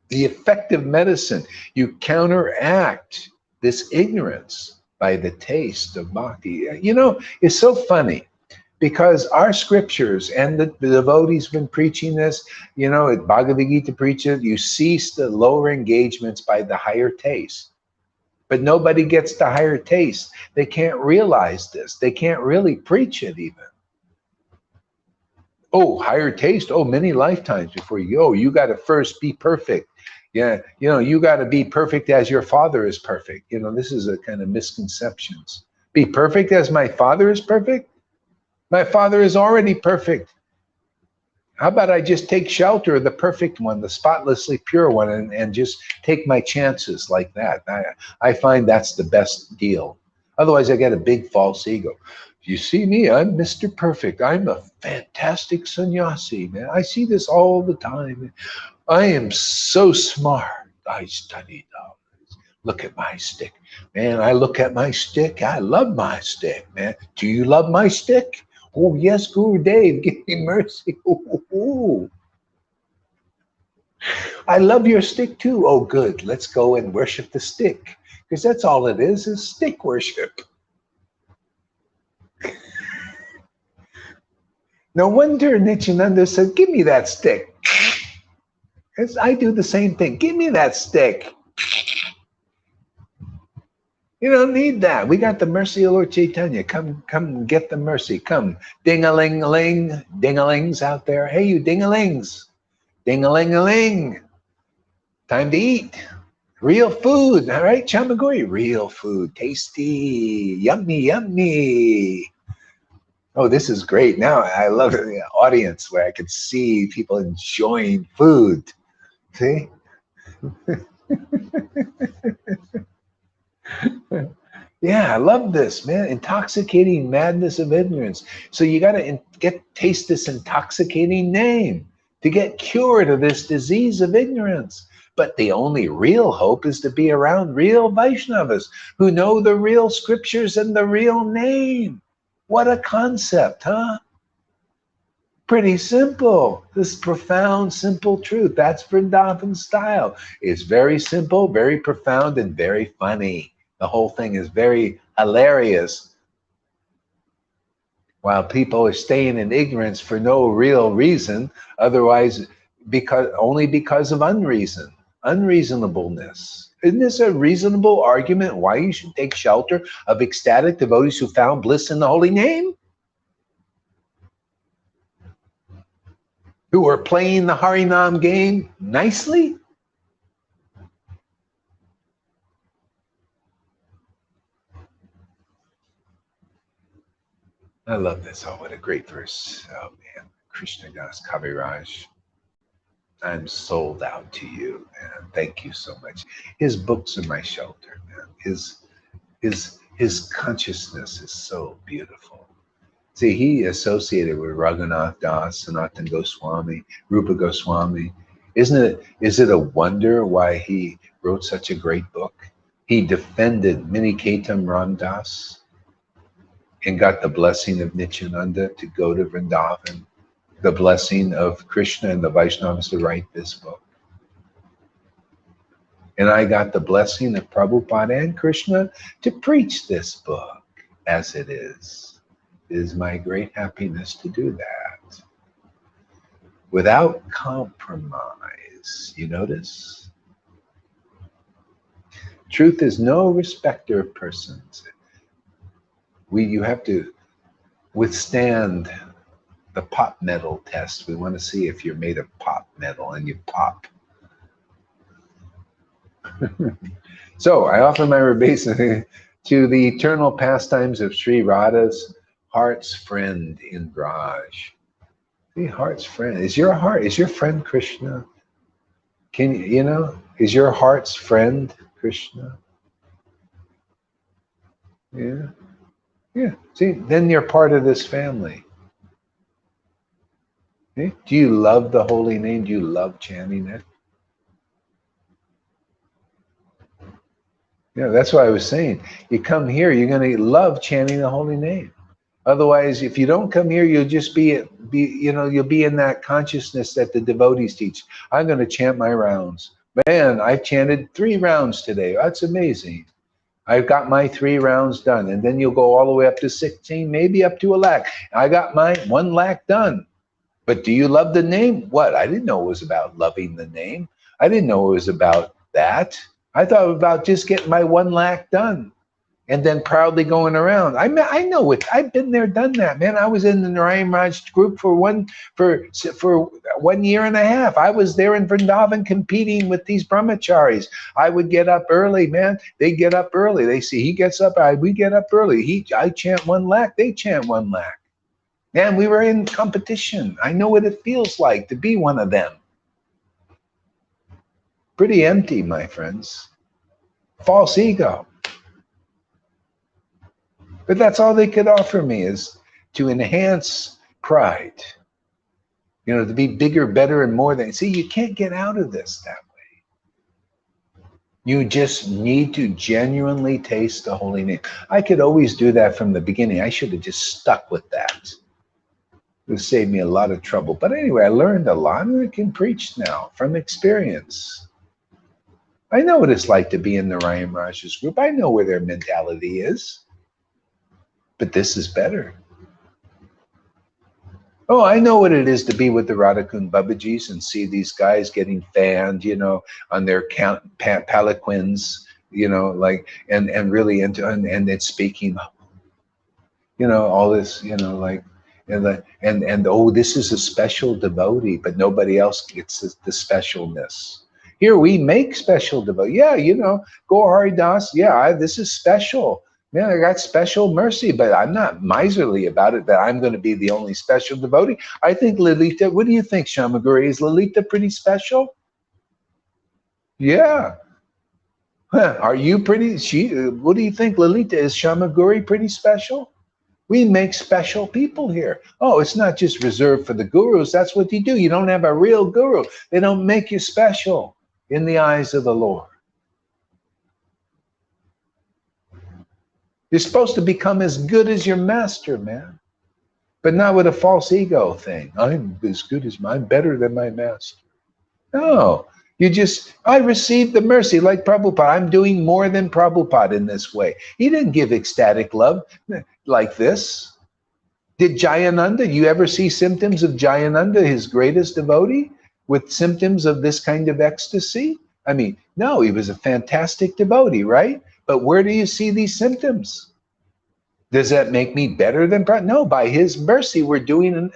the effective medicine. You counteract this ignorance by the taste of bhakti. You know, it's so funny because our scriptures and the devotees been preaching this. You know, at Bhagavad Gita preach it. You cease the lower engagements by the higher taste. But nobody gets the higher taste. They can't realize this. They can't really preach it even. Oh, higher taste. Oh, many lifetimes before you go. You got to first be perfect. Yeah, you know, you got to be perfect as your father is perfect. You know, this is a kind of misconceptions. Be perfect as my father is perfect? My father is already perfect. How about I just take shelter of the perfect one, the spotlessly pure one, and just take my chances like that? I find that's the best deal. Otherwise, I get a big false ego. You see me, I'm Mr. Perfect. I'm a fantastic sannyasi, man. I see this all the time. I am so smart. I studied. Look at my stick. Man, I look at my stick. I love my stick, man. Do you love my stick? Oh, yes, Guru Dev, give me mercy. Ooh. I love your stick too. Oh, good. Let's go and worship the stick. Because that's all it is stick worship. No wonder Nityananda said, give me that stick. Because I do the same thing. Give me that stick. You don't need that. We got the mercy of Lord Caitanya. Come get the mercy. Come. Ding-a-ling-a-ling. Ding-a-lings out there. Hey, you ding-a-lings. Ding-a-ling-a-ling. Time to eat. Real food. All right, Chamaguri. Real food. Tasty. Yummy, yummy. Oh, this is great. Now I love the audience where I can see people enjoying food. See? Yeah, I love this, man. Intoxicating madness of ignorance. So you got to taste this intoxicating name to get cured of this disease of ignorance. But the only real hope is to be around real Vaishnavas who know the real scriptures and the real name. What a concept, huh? Pretty simple. This profound, simple truth. That's Vrindavan style. It's very simple, very profound, and very funny. The whole thing is very hilarious. While people are staying in ignorance for no real reason, otherwise, only because of unreasonableness. Isn't this a reasonable argument why you should take shelter of ecstatic devotees who found bliss in the holy name? Who are playing the Harinam game nicely? I love this. Oh, what a great verse. Oh, man. Krishna Das Kaviraj. I'm sold out to you, man. Thank you so much. His books are my shelter, man. His consciousness is so beautiful. See, he associated with Raghunath Das, Sanatan Goswami, Rupa Goswami. Is it a wonder why he wrote such a great book? He defended Minikaitam Ram Das and got the blessing of Nityananda to go to Vrindavan, the blessing of Krishna and the Vaishnavas to write this book. And I got the blessing of Prabhupada and Krishna to preach this book as it is. It is my great happiness to do that. Without compromise, you notice? Truth is no respecter of persons. We withstand the pop metal test. We want to see if you're made of pop metal and you pop. So I offer my obeisance to the eternal pastimes of Sri Radha's heart's friend in Braj. The heart's friend. Is your friend Krishna? Can you know, is your heart's friend Krishna? Yeah. Yeah. See, then you're part of this family. Okay? Do you love the holy name? Do you love chanting it? Yeah, that's what I was saying. You come here, you're going to love chanting the holy name. Otherwise, if you don't come here, you'll just you'll be in that consciousness that the devotees teach. I'm going to chant my rounds. Man, I've chanted 3 rounds today. That's amazing. I've got my 3 rounds done. And then you'll go all the way up to 16, maybe up to 1 lakh. I got my 1 lakh done. But do you love the name? What? I didn't know it was about loving the name. I didn't know it was about that. I thought it was about just getting my 1 lakh done and then proudly going around. I know it. I've been there, done that, man. I was in the Narayan Raj group for 1 year and a half. I was there in Vrindavan competing with these brahmacharis. I would get up early, man. They get up early. They see he gets up. We get up early. I chant 1 lakh. They chant 1 lakh. Man, we were in competition. I know what it feels like to be one of them. Pretty empty, my friends. False ego. But that's all they could offer me, is to enhance pride. You know, to be bigger, better, and more than. See, you can't get out of this that way. You just need to genuinely taste the holy name. I could always do that from the beginning. I should have just stuck with that. It would save me a lot of trouble. But anyway, I learned a lot, and I can preach now from experience. I know what it's like to be in the Narayan Raj's group. I know where their mentality is. But this is better. Oh, I know what it is to be with the Radhakund Babajis and see these guys getting fanned, you know, on their palanquins, you know, like, and really into, and it's speaking, you know, all this, you know, like, and oh, this is a special devotee, but nobody else gets the specialness. Here we make special devotee. Yeah, you know, go Haridas. Yeah, this is special. Man, I got special mercy, but I'm not miserly about it that I'm going to be the only special devotee. I think Lalita, what do you think, Shamaguri? Is Lalita pretty special? Yeah. Huh. Are you pretty? What do you think, Lalita? Is Shamaguri pretty special? We make special people here. Oh, it's not just reserved for the gurus. That's what you do. You don't have a real guru. They don't make you special in the eyes of the Lord. You're supposed to become as good as your master, man. But not with a false ego thing. I'm as good as I'm better than my master. No. I received the mercy like Prabhupada. I'm doing more than Prabhupada in this way. He didn't give ecstatic love like this. Did Jayananda, you ever see symptoms of Jayananda, his greatest devotee, with symptoms of this kind of ecstasy? I mean, no, he was a fantastic devotee, right? But where do you see these symptoms? Does that make me better than Prabhupada? No, by his mercy, we're doing,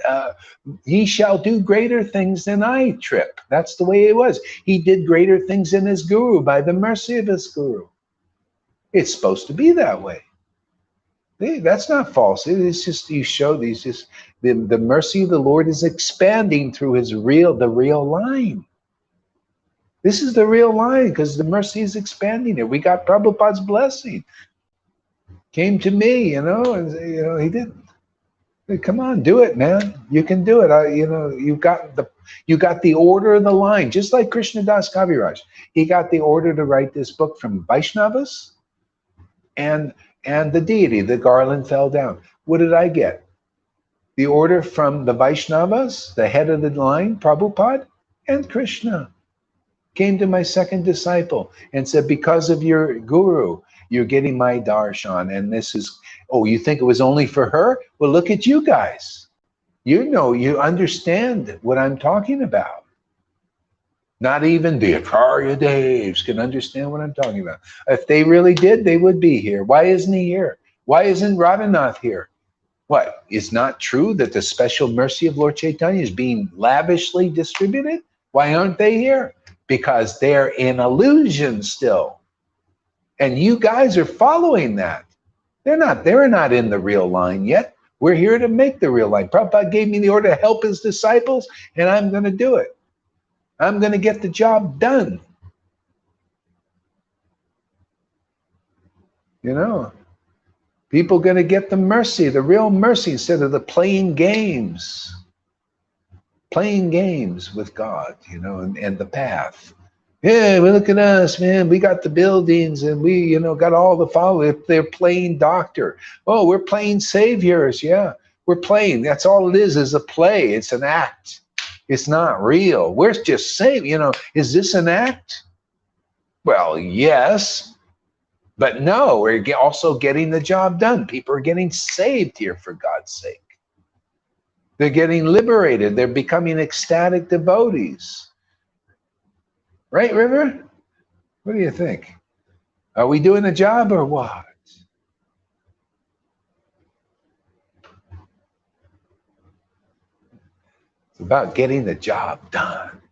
he shall do greater things than I trip. That's the way it was. He did greater things than his guru by the mercy of his guru. It's supposed to be that way. That's not false. It is just, you show these, just the mercy of the Lord is expanding through the real line. This is the real line because the mercy is expanding it. We got Prabhupada's blessing. Came to me, you know, and he didn't. Come on, do it, man. You can do it. You got the order of the line, just like Krishnadas Kaviraj. He got the order to write this book from Vaishnavas and the deity. The garland fell down. What did I get? The order from the Vaishnavas, the head of the line, Prabhupada, and Krishna. Came to my second disciple and said, because of your guru, you're getting my darshan. And this is, oh, you think it was only for her? Well, look at you guys. You know, you understand what I'm talking about. Not even the Acharya Devs can understand what I'm talking about. If they really did, they would be here. Why isn't he here? Why isn't Radhanath here? What? It's not true that the special mercy of Lord Caitanya is being lavishly distributed? Why aren't they here? Because they're in illusion still. And you guys are following that. They're not in the real line yet. We're here to make the real line. Prabhupada gave me the order to help his disciples, and I'm going to do it. I'm going to get the job done. You know, people going to get the mercy, the real mercy, instead of the playing games with God, you know, and the path. Yeah, well, look at us, man. We got the buildings and we, you know, got all the followers. They're playing doctor. Oh, we're playing saviors. Yeah, we're playing. That's all it is a play. It's an act. It's not real. We're just saying, you know, is this an act? Well, yes, but no, we're also getting the job done. People are getting saved here, for God's sake. They're getting liberated. They're becoming ecstatic devotees. Right, River? What do you think? Are we doing a job or what? It's about getting the job done.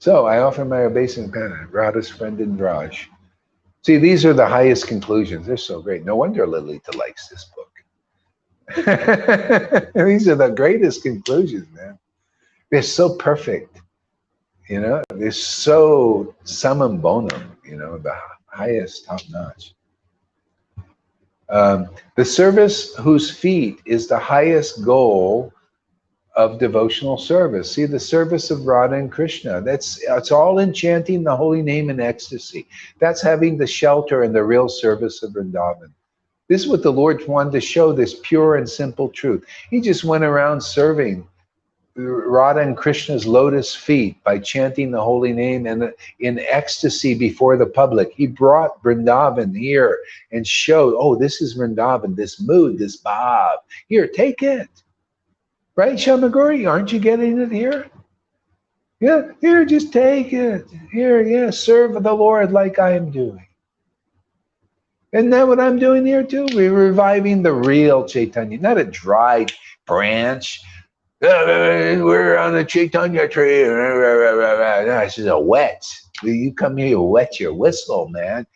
So I offer my obeisance to Radha's friend Indraj. See, these are the highest conclusions. They're so great. No wonder Lilita likes this book. These are the greatest conclusions, man. They're so perfect. You know, they're so summum bonum, you know, the highest, top notch. The service whose feet is the highest goal of devotional service. See, the service of Radha and Krishna, it's all in chanting the holy name in ecstasy. That's having the shelter and the real service of Vrindavan. This is what the Lord wanted to show, this pure and simple truth. He just went around serving Radha and Krishna's lotus feet by chanting the holy name and in ecstasy before the public. He brought Vrindavan here and showed, oh, this is Vrindavan, this mood, this bhav. Here, take it. Right, Shamaguri? Aren't you getting it here? Yeah, here, just take it. Here, yeah, serve the Lord like I am doing. Isn't that what I'm doing here too? We're reviving the real Chaitanya, not a dry branch. We're on the Chaitanya tree. This is a wet. You come here, you wet your whistle, man.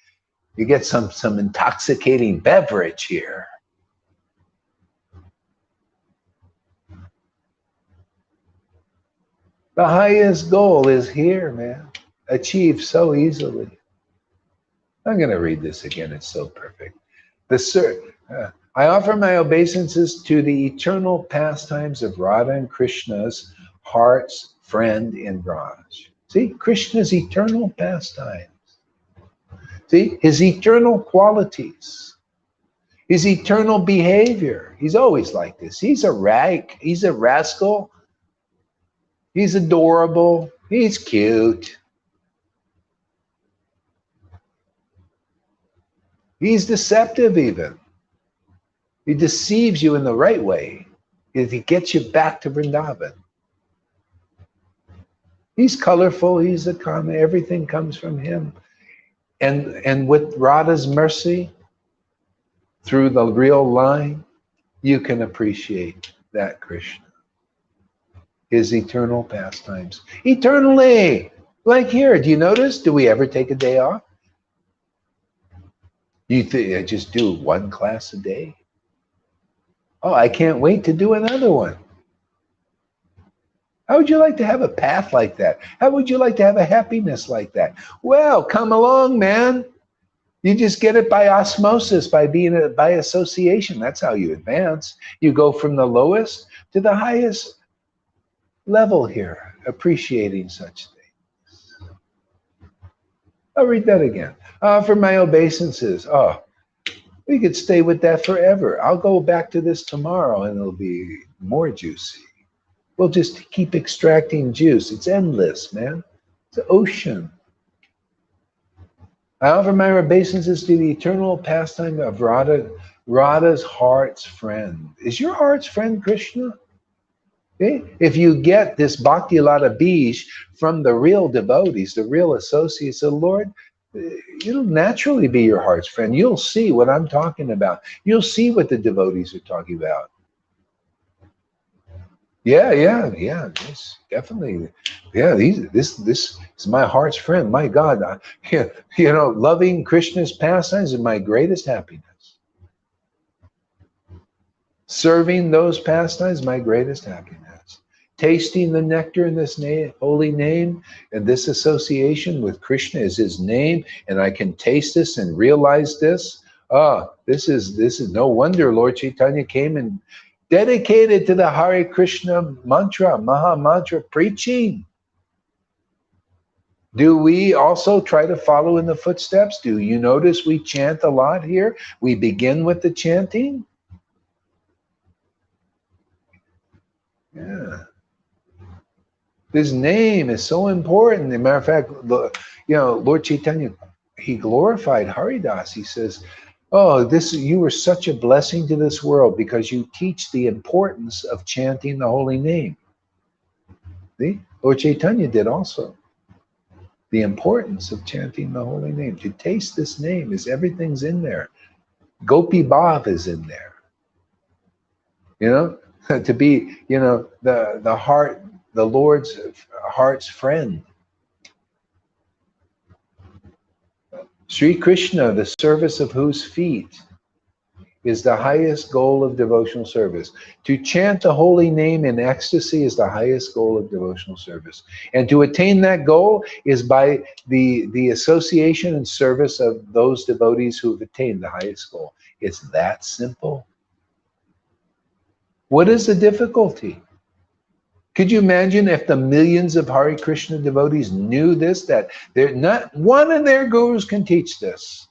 You get some intoxicating beverage here. The highest goal is here, man. Achieved so easily. I'm going to read this again. It's so perfect. I offer my obeisances to the eternal pastimes of Radha and Krishna's heart's friend Indraj. See, Krishna's eternal pastimes. See, his eternal qualities, his eternal behavior. He's always like this. He's a rag. He's a rascal. He's adorable. He's cute. He's deceptive even. He deceives you in the right way. He gets you back to Vrindavan. He's colorful. He's a common. Everything comes from him. And with Radha's mercy, through the real line, you can appreciate that Krishna. His eternal pastimes. Eternally! Like here, do you notice? Do we ever take a day off? You think I just do one class a day? Oh, I can't wait to do another one. How would you like to have a path like that? How would you like to have a happiness like that? Well, come along, man. You just get it by osmosis, by association. That's how you advance. You go from the lowest to the highest level here, appreciating such things. I'll read that again. For my obeisances. Oh, we could stay with that forever. I'll go back to this tomorrow and it'll be more juicy. We'll just keep extracting juice. It's endless, man. It's an ocean. I offer my obeisances to the eternal pastime of Radha's heart's friend. Is your heart's friend Krishna? Okay? If you get this Bhakti Lata Bij from the real devotees, the real associates of the Lord, it'll naturally be your heart's friend. You'll see what I'm talking about. You'll see what the devotees are talking about. Yeah, yes, definitely. Yeah, this is my heart's friend. My God, loving Krishna's pastimes is my greatest happiness. Serving those pastimes, my greatest happiness. Tasting the nectar in this holy name and this association with Krishna is his name, and I can taste this and realize this. This is no wonder Lord Caitanya came and dedicated to the Hare Krishna mantra, Maha Mantra preaching. Do we also try to follow in the footsteps? Do you notice we chant a lot here? We begin with the chanting. Yeah. His name is so important. As a matter of fact, Lord Caitanya, he glorified Haridas. He says, "Oh, you were such a blessing to this world because you teach the importance of chanting the holy name." See? Lord Caitanya did also. The importance of chanting the holy name. To taste this name is everything's in there. Gopi Bhav is in there. To be, the heart, the Lord's heart's friend. Sri Krishna, the service of whose feet is the highest goal of devotional service. To chant the holy name in ecstasy is the highest goal of devotional service. And to attain that goal is by the association and service of those devotees who have attained the highest goal. It's that simple. What is the difficulty? Could you imagine if the millions of Hare Krishna devotees knew this, that not one of their gurus can teach this?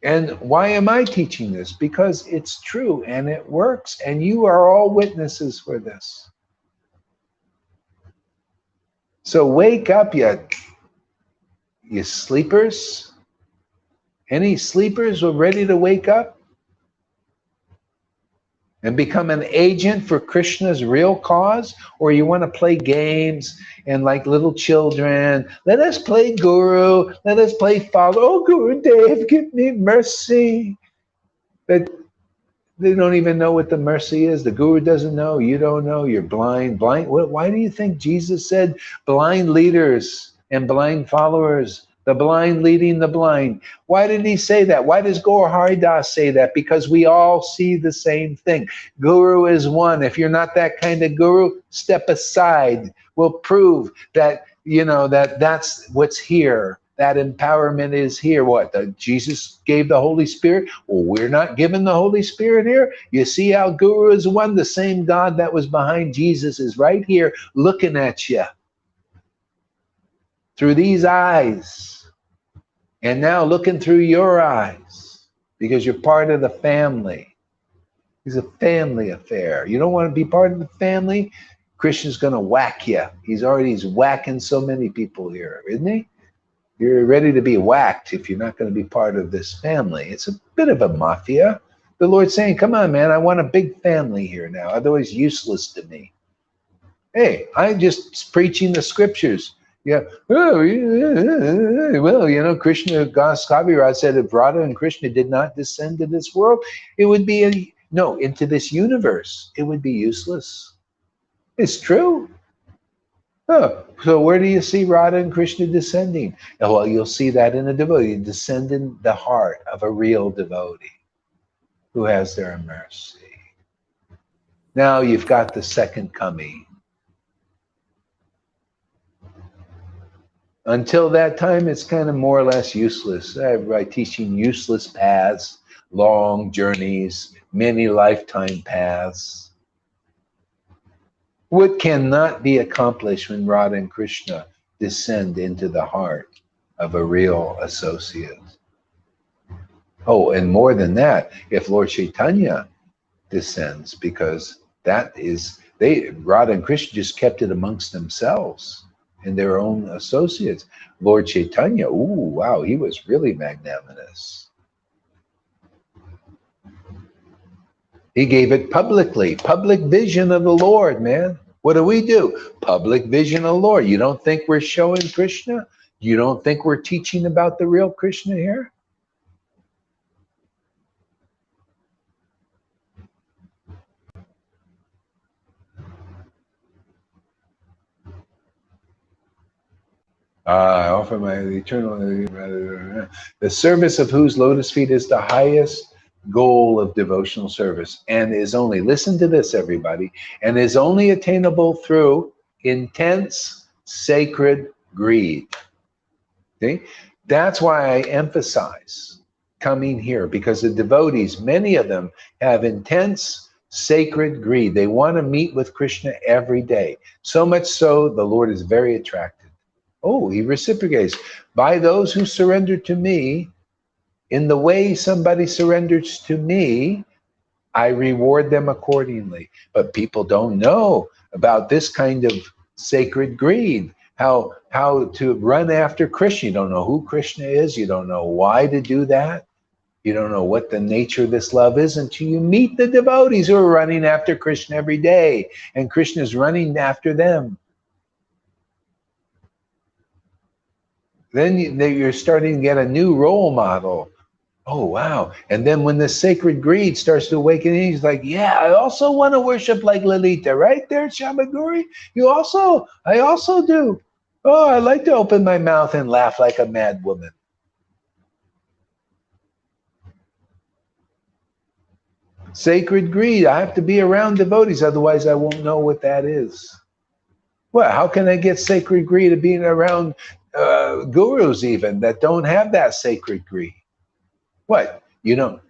And why am I teaching this? Because it's true and it works, and you are all witnesses for this. So wake up, you sleepers. Any sleepers who are ready to wake up and become an agent for Krishna's real cause? Or you want to play games and like little children, let us play guru, let us play father. Oh, Guru Dev, give me mercy. But they don't even know what the mercy is. The guru doesn't know. You don't know. You're blind. Why do you think Jesus said blind leaders and blind followers? The blind leading the blind. Why did he say that? Why does Gaur Haridas say that? Because we all see the same thing. Guru is one. If you're not that kind of guru, step aside. We'll prove that, that's what's here. That empowerment is here. What? Jesus gave the Holy Spirit? Well, we're not given the Holy Spirit here. You see how Guru is one? The same God that was behind Jesus is right here looking at you through these eyes. And now looking through your eyes because you're part of the family. It's a family affair. You don't want to be part of the family? Krishna's going to whack you. He's whacking so many people here, isn't he? You're ready to be whacked if you're not going to be part of this family. It's a bit of a mafia. The Lord's saying, come on, man, I want a big family here now. Otherwise, useless to me. Hey, I'm just preaching the scriptures. Yeah. Oh, yeah. Well, Krishna, Kaviraj said if Radha and Krishna did not descend to this world, it would be, into this universe. It would be useless. It's true. Oh, so where do you see Radha and Krishna descending? Well, you'll see that in a devotee, descend in the heart of a real devotee who has their mercy. Now you've got the second coming. Until that time, it's kind of more or less useless. By teaching useless paths, long journeys, many lifetime paths. What cannot be accomplished when Radha and Krishna descend into the heart of a real associate? Oh, and more than that, if Lord Caitanya descends, because Radha and Krishna just kept it amongst themselves and their own associates. Lord Caitanya, ooh, wow, he was really magnanimous. He gave it publicly. Public vision of the Lord, man. What do? Public vision of the Lord. You don't think we're showing Krishna? You don't think we're teaching about the real Krishna here? I offer my eternal, the service of whose lotus feet is the highest goal of devotional service, and is only, listen to this, everybody, and is only attainable through intense sacred greed. See? That's why I emphasize coming here, because the devotees, many of them have intense sacred greed. They want to meet with Krishna every day. So much so, the Lord is very attracted. Oh, he reciprocates. By those who surrender to me, in the way somebody surrenders to me, I reward them accordingly. But people don't know about this kind of sacred greed. How to run after Krishna. You don't know who Krishna is. You don't know why to do that. You don't know what the nature of this love is until you meet the devotees who are running after Krishna every day. And Krishna is running after them. Then you're starting to get a new role model. Oh, wow. And then when the sacred greed starts to awaken, he's like, yeah, I also want to worship like Lalita. Right there, Shamaguri? I also do. Oh, I like to open my mouth and laugh like a mad woman. Sacred greed. I have to be around devotees, otherwise I won't know what that is. Well, how can I get sacred greed of being around gurus even that don't have that sacred greed? What? You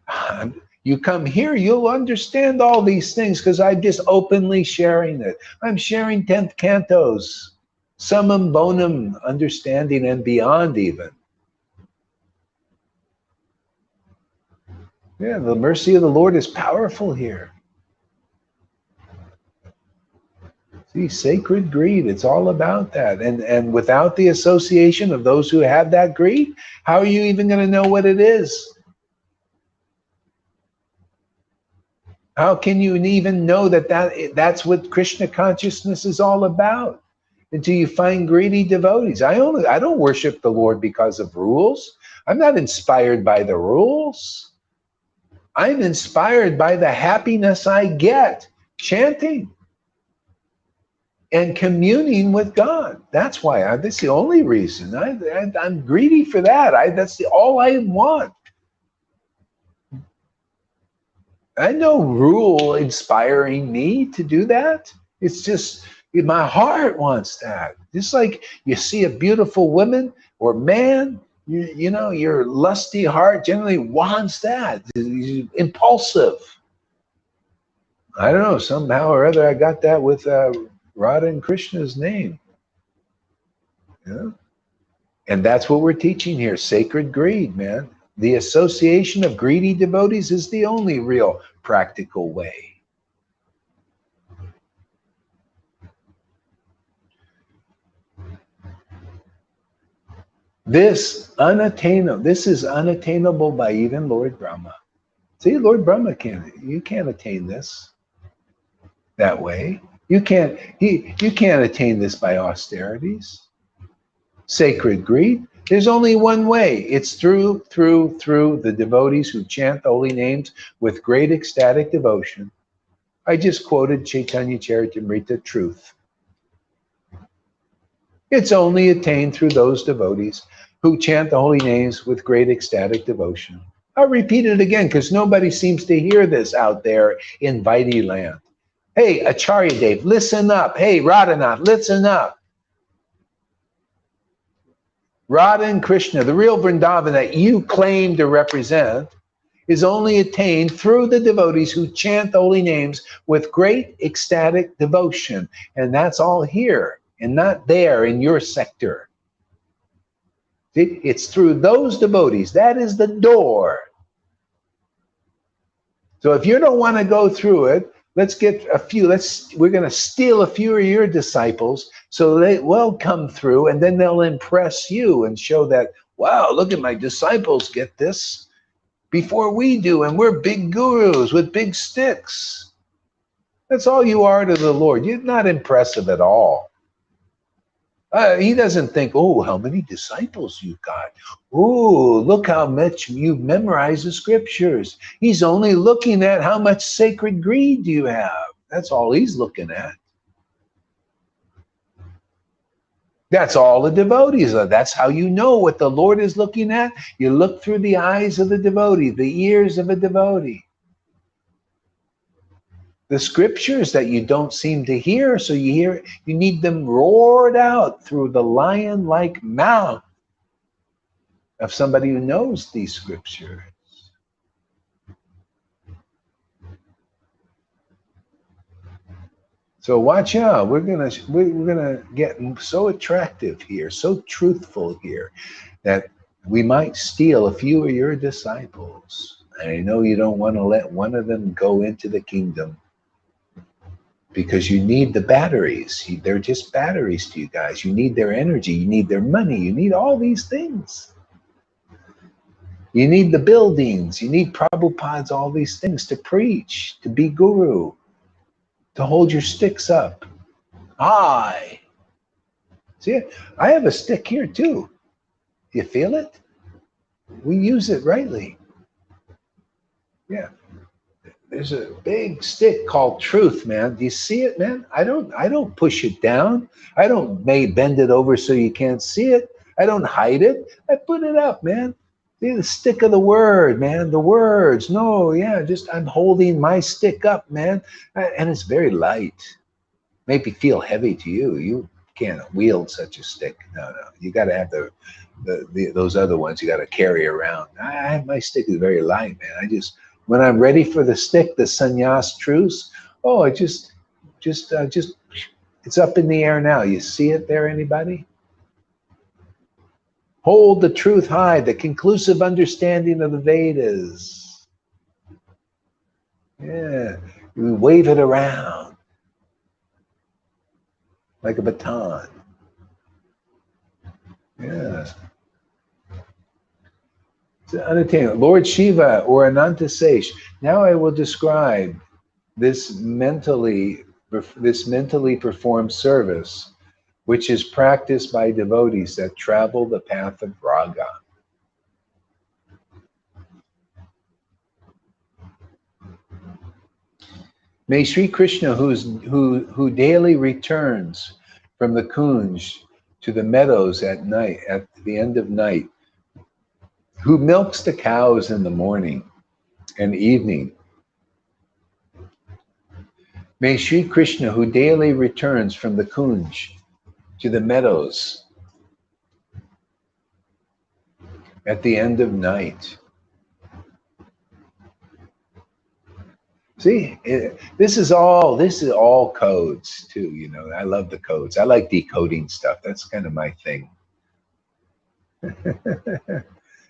come here, you'll understand all these things because I'm just openly sharing it. I'm sharing 10th cantos, summum bonum understanding and beyond even. Yeah, the mercy of the Lord is powerful here. See, sacred greed, it's all about that. And without the association of those who have that greed, how are you even going to know what it is? How can you even know that's what Krishna consciousness is all about? Until you find greedy devotees. I don't worship the Lord because of rules. I'm not inspired by the rules. I'm inspired by the happiness I get chanting and communing with God. That's why that's the only reason. I'm greedy for that. That's all I want. I no rule inspiring me to do that. It's just my heart wants that. Just like you see a beautiful woman or man, you know, your lusty heart generally wants that. It's impulsive. I don't know, somehow or other I got that with Radha and Krishna's name. Yeah. And that's what we're teaching here, sacred greed, man. The association of greedy devotees is the only real practical way. This is unattainable by even Lord Brahma. See, Lord Brahma you can't attain this that way. You can't attain this by austerities. Sacred greed. There's only one way. It's through the devotees who chant the holy names with great ecstatic devotion. I just quoted Chaitanya Charitamrita, truth. It's only attained through those devotees who chant the holy names with great ecstatic devotion. I'll repeat it again because nobody seems to hear this out there in Vaidhi land. Hey, Acharya Dev, listen up. Hey, Radhanath, listen up. Radha and Krishna, the real Vrindavan that you claim to represent, is only attained through the devotees who chant the holy names with great ecstatic devotion. And that's all here and not there in your sector. See, it's through those devotees. That is the door. So if you don't want to go through it, let's get a few. We're going to steal a few of your disciples so they will come through, and then they'll impress you and show that, wow, look at my disciples get this. before we do, and we're big gurus with big sticks. That's all you are to the Lord. You're not impressive at all. He doesn't think, oh, how many disciples you've got. Oh, look how much you've memorized the scriptures. He's only looking at how much sacred greed you have. That's all he's looking at. That's all the devotees are. That's how you know what the Lord is looking at. You look through the eyes of the devotee, the ears of a devotee. The scriptures that you don't seem to hear, so you need them roared out through the lion-like mouth of somebody who knows these scriptures. So watch out. We're gonna get so attractive here, so truthful here, that we might steal a few of your disciples. And I know you don't want to let one of them go into the kingdom, because you need the batteries. They're just batteries to you guys. You need their energy. You need their money. You need all these things. You need the buildings. You need Prabhupada's, all these things to preach, to be guru, to hold your sticks up high. See, I have a stick here too. You feel it? We use it rightly. Yeah. There's a big stick called truth, man. Do you see it, man? I don't push it down. I don't bend it over so you can't see it. I don't hide it. I put it up, man. See, the stick of the word, man. The words. No, yeah, just I'm holding my stick up, man. And it's very light. Maybe feel heavy to you. You can't wield such a stick. No. You got to have those other ones you got to carry around. My stick is very light, man. When I'm ready for the stick, the sannyas truce, it's up in the air now. You see it there, anybody? Hold the truth high, the conclusive understanding of the Vedas. Yeah, you wave it around like a baton. Yeah. Unattainable. Lord Shiva or Anantasesh. Now I will describe this mentally performed service, which is practiced by devotees that travel the path of raga. May Sri Krishna, who daily returns from the kunj to the meadows at night, at the end of night, who milks the cows in the morning and evening. May Sri Krishna, who daily returns from the kunj to the meadows at the end of night. See, this is all codes too, you know. I love the codes. I like decoding stuff. That's kind of my thing.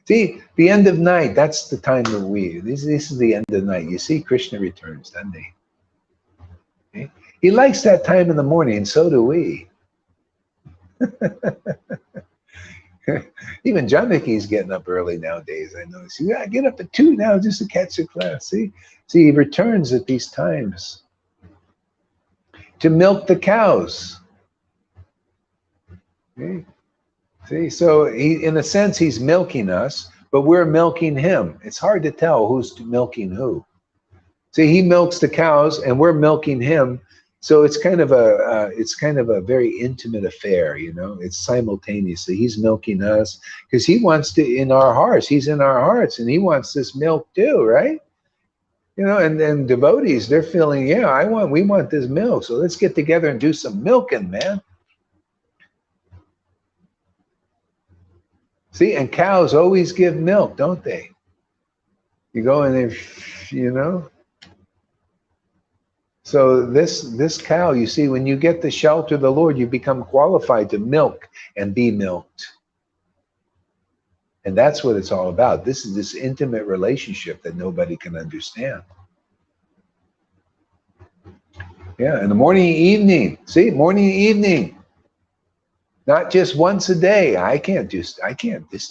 See, the end of night, that's the time that this is the end of the night. You see, Krishna returns, doesn't he? Okay? He likes that time in the morning, and so do we. Even Janaki's getting up early nowadays, I notice. You gotta get up at 2 now just to catch the class. See, he returns at these times to milk the cows. Okay? See, so in a sense, he's milking us, but we're milking him. It's hard to tell who's milking who. See, he milks the cows, and we're milking him. So it's kind of a very intimate affair, you know. It's simultaneously. He's milking us because he wants to in our hearts. He's in our hearts, and he wants this milk too, right? You know, and then devotees, they're feeling, yeah, we want this milk. So let's get together and do some milking, man. See, and cows always give milk, don't they? You go and they, you know. So this cow, you see, when you get the shelter of the Lord, you become qualified to milk and be milked. And that's what it's all about. This is this intimate relationship that nobody can understand. Yeah, in the morning and evening. See, morning and evening. Not just once a day. I can't just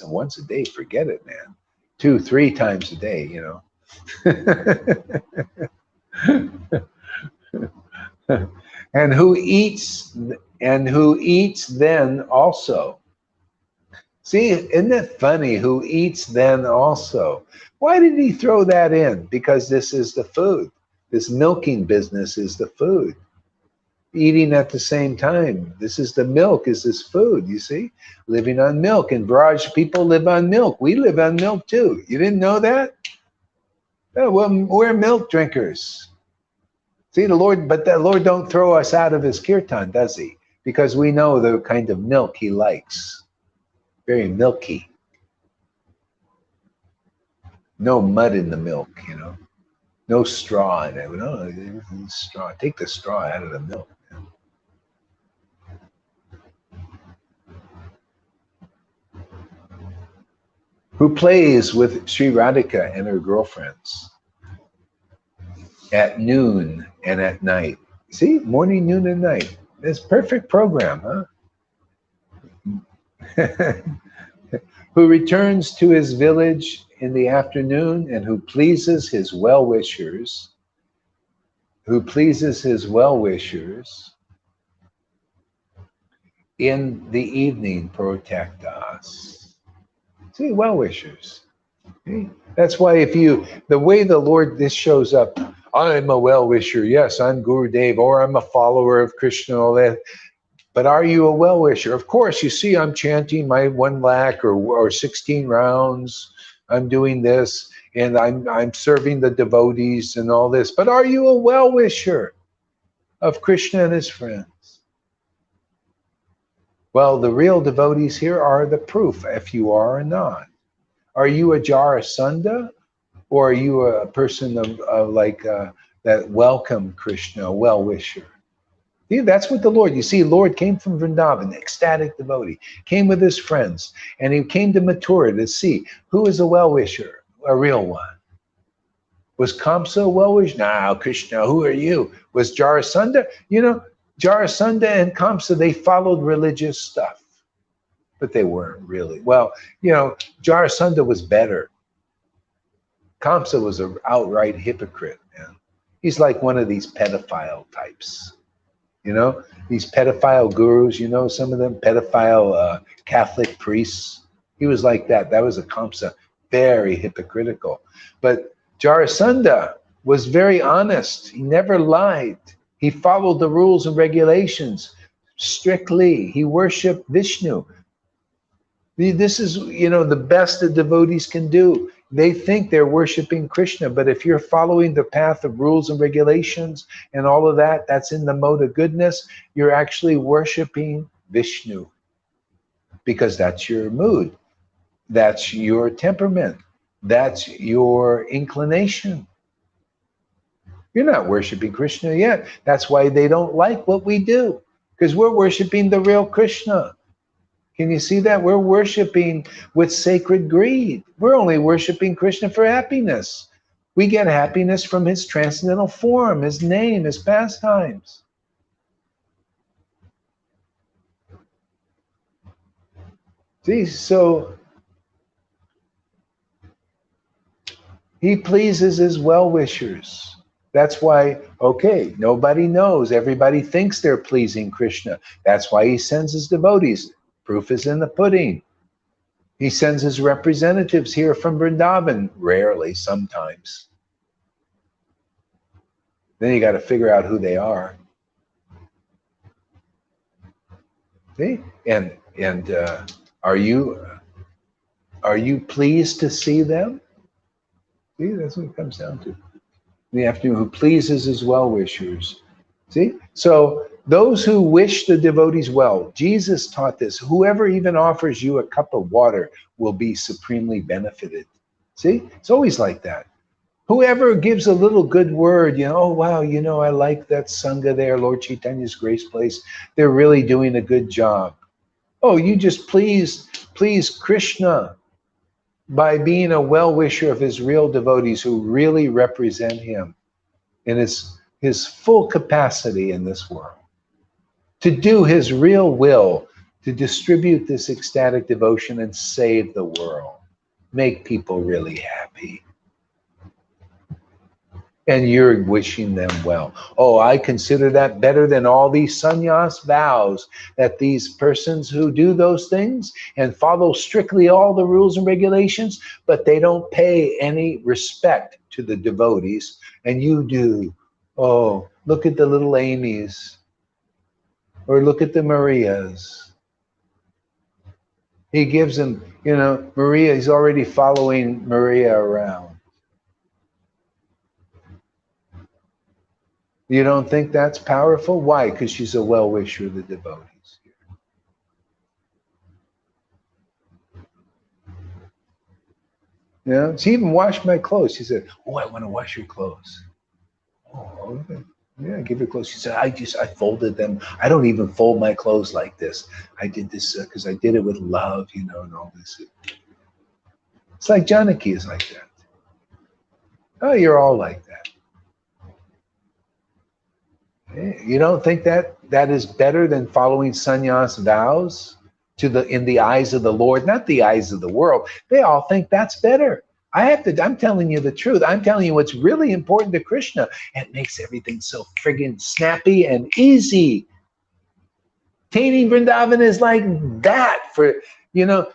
once a day, forget it, man. 2, 3 times a day, you know. and who eats then also. See, isn't it funny? Who eats then also? Why did he throw that in? Because this is the food. This milking business is the food. Eating at the same time. This is the milk, is this food, you see? Living on milk. And Braj people live on milk. We live on milk too. You didn't know that? Oh, well, we're milk drinkers. See, the Lord, but the Lord don't throw us out of his kirtan, does he? Because we know the kind of milk he likes. Very milky. No mud in the milk, you know. No straw in it. No, straw. Take the straw out of the milk. Who plays with Sri Radhika and her girlfriends at noon and at night. See, morning, noon, and night. It's a perfect program, huh? Who returns to his village in the afternoon and who pleases his well-wishers, in the evening protect us. See, well-wishers. See? That's why the way the Lord, this shows up, I'm a well-wisher, yes, I'm Gurudev, or I'm a follower of Krishna, all that. But are you a well-wisher? Of course, you see I'm chanting my 1 lakh or 16 rounds. I'm doing this, and I'm serving the devotees and all this. But are you a well-wisher of Krishna and his friends? Well, the real devotees here are the proof if you are or not. Are you a Jarasandha, or are you a person of that welcome Krishna, a well-wisher? See, that's what the Lord, you see, Lord came from Vrindavan, ecstatic devotee, came with his friends, and he came to Mathura to see who is a well-wisher, a real one. Was Kamsa a well-wisher? No, Krishna, who are you? Was Jarasandha? You know, Jarasandha and Kamsa, they followed religious stuff, but they weren't really. Well, you know, Jarasandha was better. Kamsa was an outright hypocrite, man. He's like one of these pedophile types. You know, these pedophile gurus, you know, some of them pedophile Catholic priests. He was like that. That was a Kamsa, very hypocritical. But Jarasandha was very honest. He never lied. He followed the rules and regulations strictly. He worshiped Vishnu. This is, you know, the best the devotees can do. They think they're worshiping Krishna, but if you're following the path of rules and regulations and all of that, that's in the mode of goodness, you're actually worshiping Vishnu, because that's your mood, that's your temperament, that's your inclination. You're not worshiping Krishna yet. That's why they don't like what we do, because we're worshiping the real Krishna. Can you see that? We're worshiping with sacred greed. We're only worshiping Krishna for happiness. We get happiness from his transcendental form, his name, his pastimes. See, so he pleases his well-wishers. That's why, okay, nobody knows. Everybody thinks they're pleasing Krishna. That's why he sends his devotees. Proof is in the pudding. He sends his representatives here from Vrindavan, rarely, sometimes. Then you got to figure out who they are. See? And are you pleased to see them? See, that's what it comes down to. In the afternoon, who pleases his well-wishers. See? So those who wish the devotees well, Jesus taught this. Whoever even offers you a cup of water will be supremely benefited. See? It's always like that. Whoever gives a little good word, you know, oh, wow, you know, I like that Sangha there, Lord Caitanya's Grace Place. They're really doing a good job. Oh, you just please Krishna by being a well-wisher of his real devotees who really represent him in his full capacity in this world, to do his real will, to distribute this ecstatic devotion and save the world. make people really happy. And you're wishing them well. Oh, I consider that better than all these sannyas vows, that these persons who do those things and follow strictly all the rules and regulations, but they don't pay any respect to the devotees, and you do. Oh, look at the little Amy's, or look at the Marias. He gives them, Maria, he's already following Maria around. You don't think that's powerful? Why? Because she's a well-wisher of the devotees. She even washed my clothes. She said, oh, I want to wash your clothes. Oh, okay. Yeah, give your clothes. She said, I folded them. I don't even fold my clothes like this. I did this because I did it with love, and all this. It's like Janaki is like that. Oh, you're all like that. You don't think that is better than following sannyas vows in the eyes of the Lord, not the eyes of the world? They all think that's better. I'm telling you the truth. I'm telling you what's really important to Krishna. It makes everything so friggin' snappy and easy. Tainting Vrindavan is like that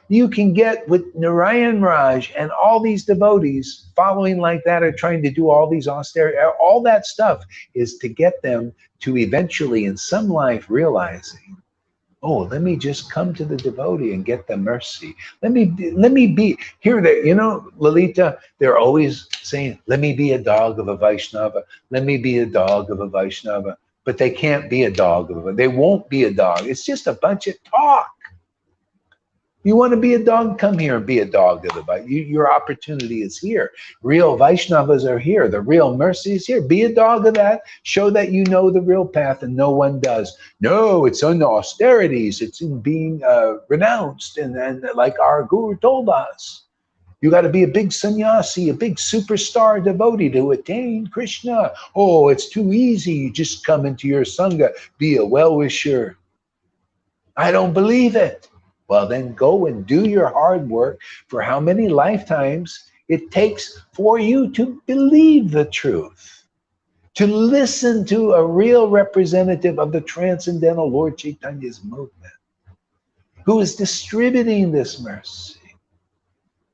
you can get with Narayan Raj and all these devotees following like that or trying to do all these austerity, all that stuff is to get them to eventually in some life realizing, oh, let me just come to the devotee and get the mercy. Let me be here. Lalita, they're always saying, let me be a dog of a Vaishnava. Let me be a dog of a Vaishnava. But they can't be a dog of a, they won't be a dog. It's just a bunch of talk. You want to be a dog? Come here and be a dog of the Vaishnava. Your opportunity is here. Real Vaishnavas are here. The real mercy is here. Be a dog of that. Show that you know the real path, and no one does. No, it's in the austerities. It's in being renounced, and like our guru told us. You got to be a big sannyasi, a big superstar devotee to attain Krishna. Oh, it's too easy. You just come into your sangha, be a well-wisher. I don't believe it. Well, then go and do your hard work for how many lifetimes it takes for you to believe the truth, to listen to a real representative of the transcendental Lord Caitanya's movement, who is distributing this mercy,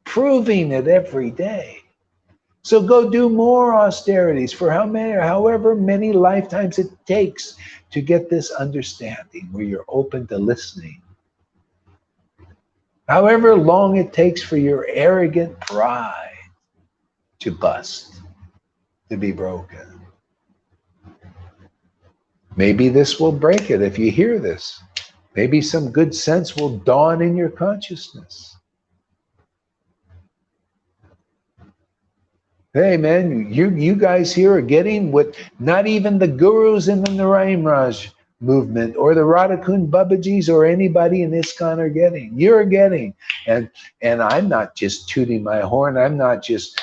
proving it every day. So go do more austerities for however many lifetimes it takes to get this understanding where you're open to listening. However long it takes for your arrogant pride to bust, to be broken. Maybe this will break it if you hear this. Maybe some good sense will dawn in your consciousness. Hey man, you guys here are getting what not even the gurus in the Narayan Raj movement or the Radhakund Babajis or anybody in ISKCON are getting. You're getting. And I'm not just tooting my horn. I'm not just,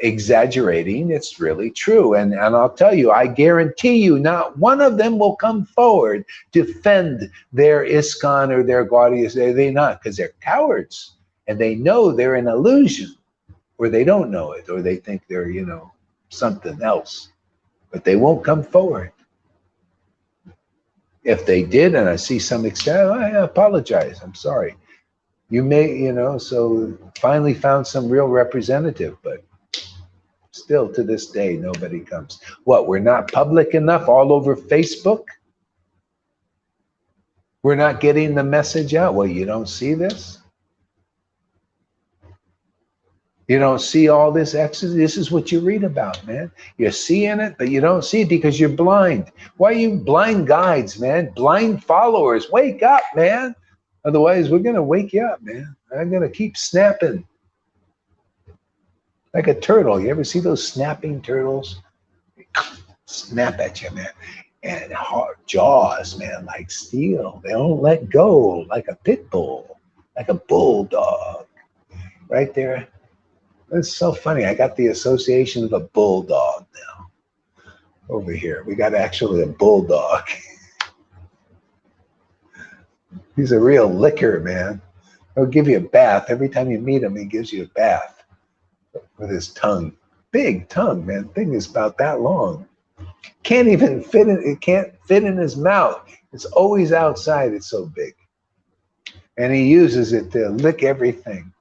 exaggerating. It's really true. And I'll tell you, I guarantee you not one of them will come forward to defend their ISKCON or their Gaudiyas. They're not, because they're cowards. And they know they're an illusion, or they don't know it, or they think they're, something else. But they won't come forward. If they did, and I see some extent, I apologize. I'm sorry. You may, so finally found some real representative, but still to this day, nobody comes. What, we're not public enough all over Facebook? We're not getting the message out? Well, you don't see this? You don't see all this ecstasy? This is what you read about, man. You're seeing it, but you don't see it because you're blind. Why are you blind guides, man? Blind followers. Wake up, man. Otherwise, we're going to wake you up, man. I'm going to keep snapping. Like a turtle. You ever see those snapping turtles? Snap at you, man. And hard jaws, man, like steel. They don't let go, like a pit bull, like a bulldog. Right there. That's so funny. I got the association of a bulldog now. Over here. We got actually a bulldog. He's a real licker, man. He'll give you a bath. Every time you meet him, he gives you a bath with his tongue. Big tongue, man. Thing is about that long. Can't even fit in, it can't fit in his mouth. It's always outside. It's so big. And he uses it to lick everything.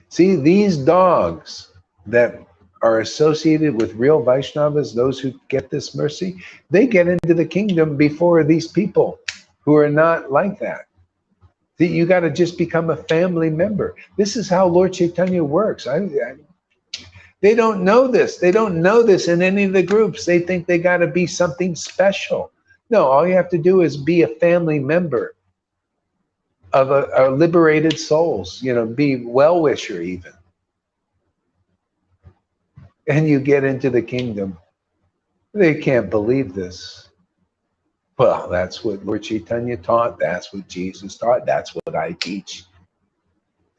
See, these dogs that are associated with real Vaishnavas, those who get this mercy, they get into the kingdom before these people who are not like that. See, you got to just become a family member. This is how Lord Caitanya works. They don't know this. They don't know this in any of the groups. They think they got to be something special. No, all you have to do is be a family member of a liberated souls, you know, be well-wisher even. And you get into the kingdom. They can't believe this. Well, that's what Lord Caitanya taught. That's what Jesus taught. That's what I teach.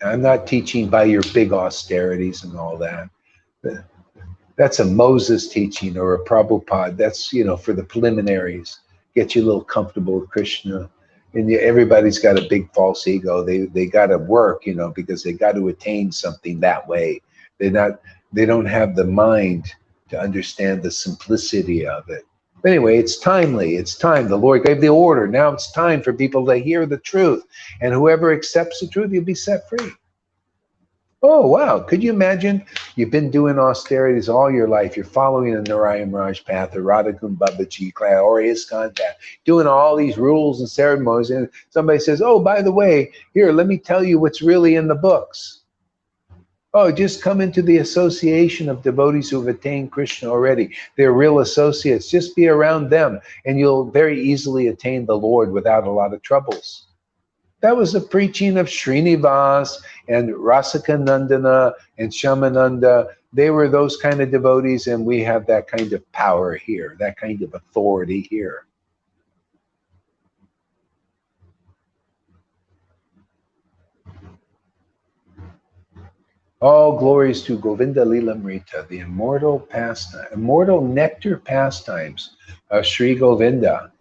I'm not teaching by your big austerities and all that. That's a Moses teaching or a Prabhupada. That's, you know, for the preliminaries. Get you a little comfortable with Krishna. And everybody's got a big false ego. They got to work, you know, because they got to attain something that way. They don't have the mind to understand the simplicity of it. But anyway, it's timely. It's time. The Lord gave the order. Now it's time for people to hear the truth. And whoever accepts the truth, you'll be set free. Oh, wow. Could you imagine? You've been doing austerities all your life. You're following the Narayan Raj path, the Radhakund Babaji class, or ISKCON path, doing all these rules and ceremonies. And somebody says, oh, by the way, here, let me tell you what's really in the books. Oh, just come into the association of devotees who have attained Krishna already. They're real associates. Just be around them, and you'll very easily attain the Lord without a lot of troubles. That was the preaching of Srinivas and Rasakanandana and Shamananda. They were those kind of devotees, and we have that kind of power here, that kind of authority here. All glories to Govinda Lilamrita, the immortal pastime, immortal nectar pastimes of Sri Govinda.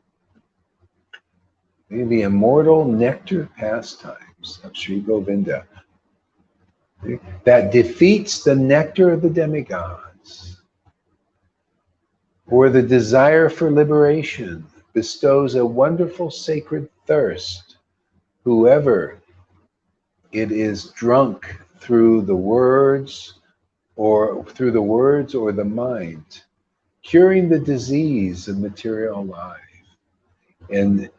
The immortal nectar pastimes of Sri Govinda that defeats the nectar of the demigods, or the desire for liberation, bestows a wonderful sacred thirst. Whoever it is drunk through the words or the mind, curing the disease of material life and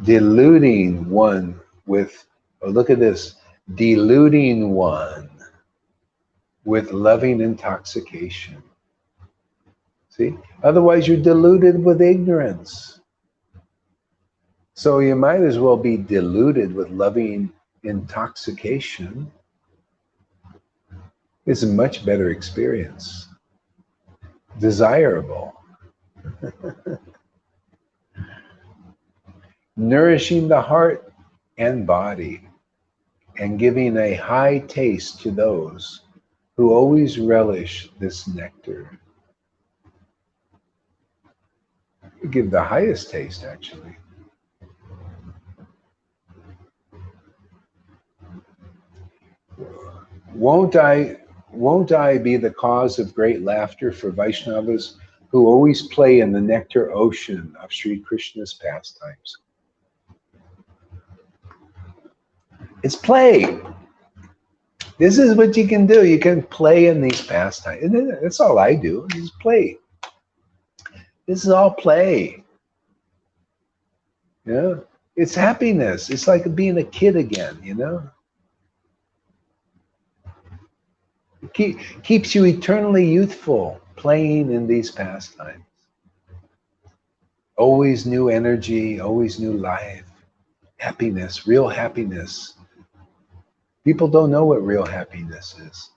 deluding one with, oh, look at this, deluding one with loving intoxication. See? Otherwise, you're deluded with ignorance. So you might as well be deluded with loving intoxication. It's a much better experience. Desirable. Nourishing the heart and body, and giving a high taste to those who always relish this nectar. You give the highest taste, actually. Won't I be the cause of great laughter for Vaishnavas who always play in the nectar ocean of Sri Krishna's pastimes? It's play. This is what you can do. You can play in these pastimes. And that's all I do, is play. This is all play. Yeah. It's happiness. It's like being a kid again, you know? It keeps you eternally youthful, playing in these pastimes. Always new energy, always new life. Happiness, real happiness. People don't know what real happiness is.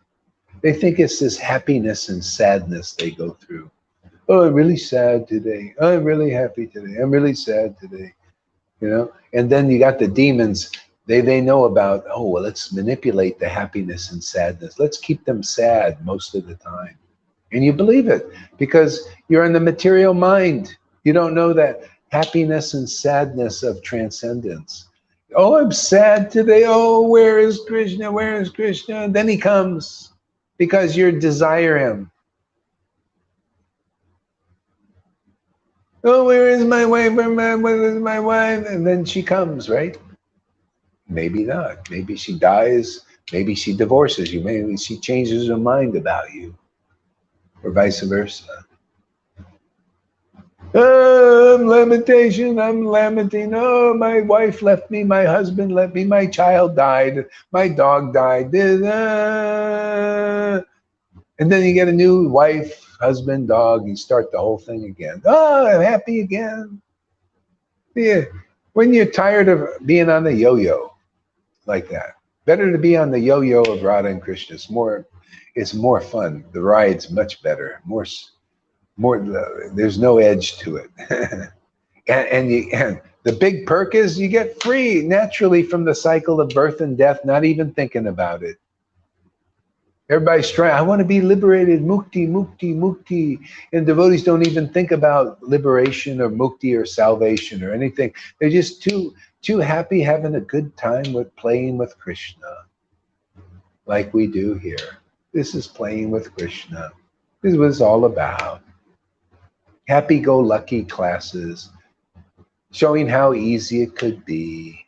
They think it's this happiness and sadness they go through. Oh, I'm really sad today. Oh, I'm really happy today. I'm really sad today. You know? And then you got the demons. They know about, oh, well, let's manipulate the happiness and sadness. Let's keep them sad most of the time. And you believe it because you're in the material mind. You don't know that happiness and sadness of transcendence. Oh, I'm sad today. Oh, where is Krishna? Where is Krishna? And then he comes because you desire him. Oh, where is my wife? Where is my wife? And then she comes, right? Maybe not. Maybe she dies. Maybe she divorces you. Maybe she changes her mind about you, or vice versa. Oh, I'm lamentation. I'm lamenting. Oh, my wife left me. My husband left me. My child died. My dog died. And then you get a new wife, husband, dog. You start the whole thing again. Oh, I'm happy again. Yeah. When you're tired of being on the yo-yo like that, better to be on the yo-yo of Radha and Krishna. It's more fun. The ride's much better. More. There's no edge to it. and the big perk is you get free naturally from the cycle of birth and death, not even thinking about it. Everybody's trying, I want to be liberated, mukti, mukti, mukti. And devotees don't even think about liberation or mukti or salvation or anything. They're just too happy having a good time with playing with Krishna, like we do here. This is playing with Krishna. This is what it's all about. Happy-go-lucky classes, showing how easy it could be,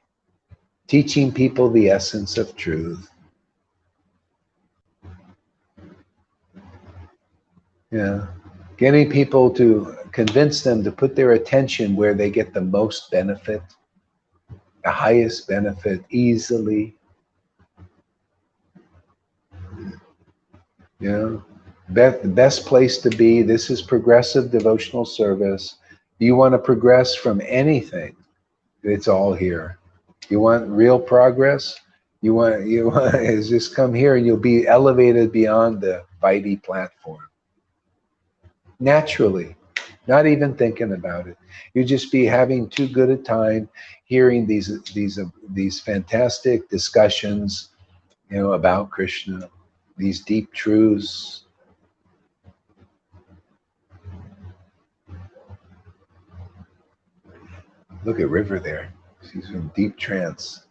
teaching people the essence of truth. Yeah, getting people to convince them to put their attention where they get the most benefit, the highest benefit, easily. Yeah, the best place to be. This is progressive devotional service. You want to progress from anything, it's all here. You want real progress? You want is just come here and you'll be elevated beyond the Vaidhi platform. Naturally, not even thinking about it. You just be having too good a time hearing these fantastic discussions, about Krishna, these deep truths. Look at River there. She's in deep trance.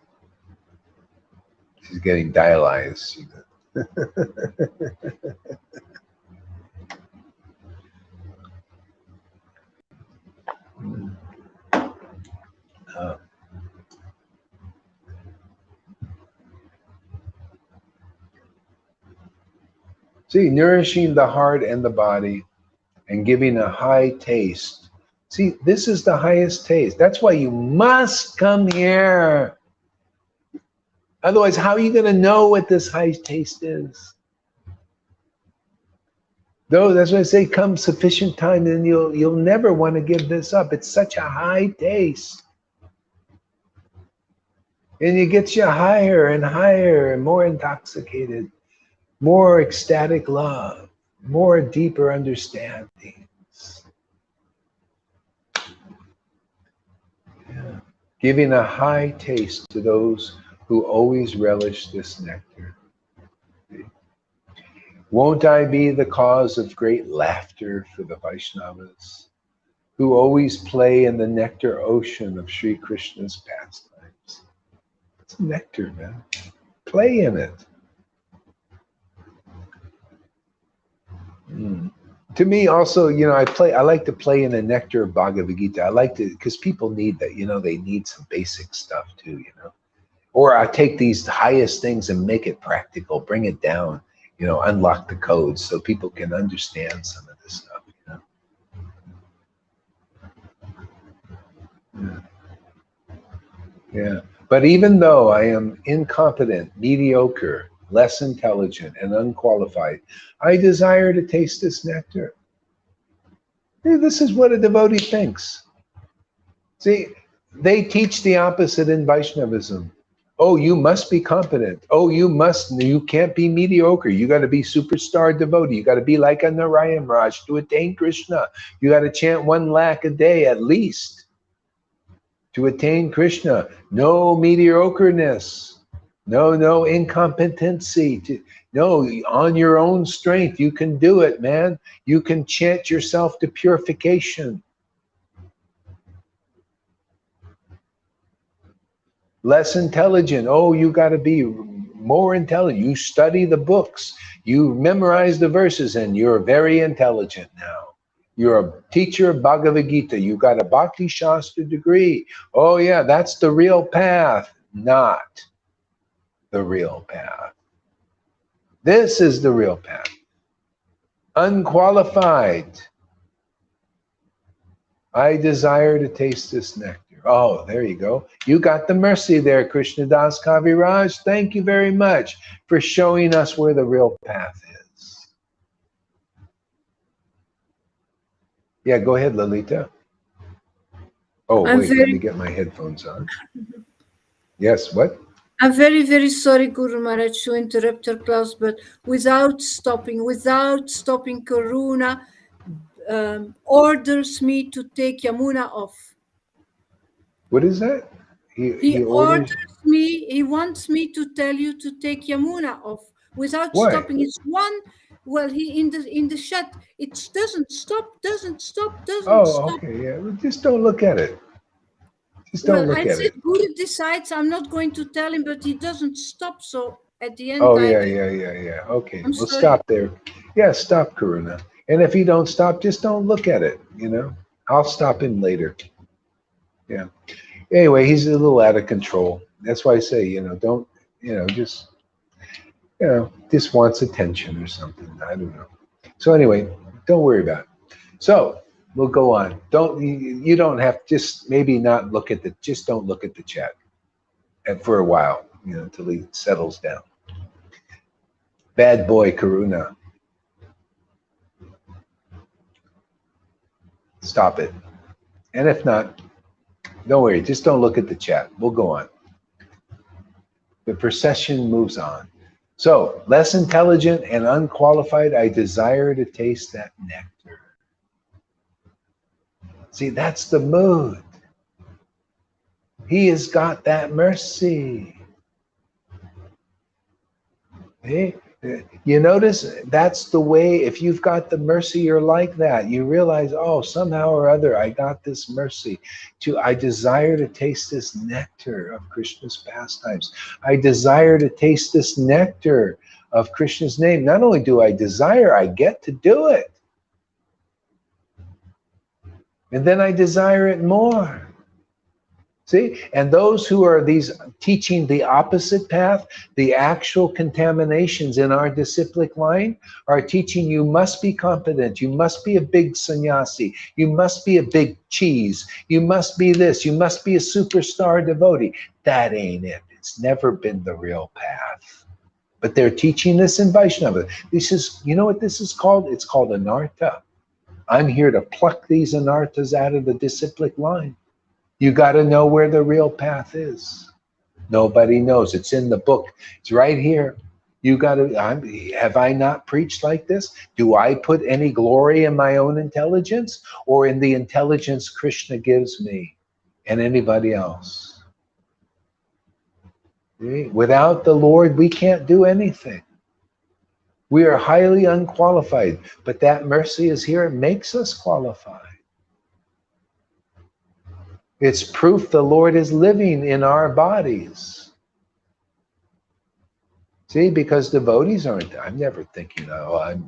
She's getting dialyzed. See, nourishing the heart and the body and giving a high taste. See, this is the highest taste. That's why you must come here. Otherwise, how are you going to know what this high taste is? Though that's why I say come sufficient time, and you'll never want to give this up. It's such a high taste. And it gets you higher and higher and more intoxicated, more ecstatic love, more deeper understandings. Yeah. Giving a high taste to those who always relish this nectar. Won't I be the cause of great laughter for the Vaishnavas, who always play in the nectar ocean of Sri Krishna's pastimes? It's nectar, man. Play in it. To me, also, I like to play in the nectar of Bhagavad Gita. I like to, because people need that. They need some basic stuff too. Or I take these highest things and make it practical, bring it down. Unlock the codes so people can understand some of this stuff. Yeah. But even though I am incompetent, mediocre, less intelligent, and unqualified, I desire to taste this nectar. This is what a devotee thinks. See, they teach the opposite in Vaishnavism. Oh, you must be competent. Oh, you can't be mediocre. You got to be superstar devotee. You got to be like a Narayan Raj to attain Krishna. You got to chant 1 lakh a day at least to attain Krishna. No mediocreness. No incompetency. No, on your own strength, you can do it, man. You can chant yourself to purification. Less intelligent. Oh, you got to be more intelligent. You study the books, you memorize the verses, and you're very intelligent now. You're a teacher of Bhagavad Gita. You got a Bhakti Shastra degree. Oh, yeah, that's the real path. Not the real path. This is the real path. Unqualified. I desire to taste this nectar. Oh, there you go. You got the mercy there, Krishnadas Kaviraj. Thank you very much for showing us where the real path is. Yeah, go ahead, Lalita. Oh, wait, let me get my headphones on. Yes, what? I'm very, very sorry, Guru Maharaj, to interrupt your class, but without stopping, Karuna orders me to take Yamuna off. What is that? He orders me, he wants me to tell you to take Yamuna off without Why? stopping. It's one, well, he in the chat, it doesn't stop. Oh, okay, yeah. Well, just don't look at it. Just don't look at it. Guru decides I'm not going to tell him, but he doesn't stop. So at the end, Oh, yeah. Okay, I'm we'll sorry. stop there. Yeah, stop, Karuna. And if you don't stop, just don't look at it, you know? I'll stop him later. Yeah. Anyway, he's a little out of control. That's why I say, don't, just wants attention or something. I don't know. So anyway, don't worry about it. So we'll go on. You don't have, just maybe not look at just don't look at the chat for a while, until he settles down. Bad boy, Karuna. Stop it. And if not, don't worry, just don't look at the chat. We'll go on. The procession moves on. So, less intelligent and unqualified, I desire to taste that nectar. See, that's the mood. He has got that mercy. See? You notice that's the way, if you've got the mercy, you're like that. You realize, oh, somehow or other, I got this mercy. I desire to taste this nectar of Krishna's pastimes. I desire to taste this nectar of Krishna's name. Not only do I desire, I get to do it. And then I desire it more. See, and those who are teaching the opposite path, the actual contaminations in our disciplic line, are teaching you must be competent, you must be a big sannyasi, you must be a big cheese, you must be this, you must be a superstar devotee. That ain't it. It's never been the real path. But they're teaching this in Vaishnava. This is, you know what this is called? It's called anartha. I'm here to pluck these anarthas out of the disciplic line. You got to know where the real path is. Nobody knows. It's in the book. It's right here. You got to, have I not preached like this? Do I put any glory in my own intelligence or in the intelligence Krishna gives me and anybody else? See? Without the Lord, we can't do anything. We are highly unqualified, but that mercy is here. It makes us qualified. It's proof the Lord is living in our bodies. See, because devotees aren't, I'm never thinking, oh, I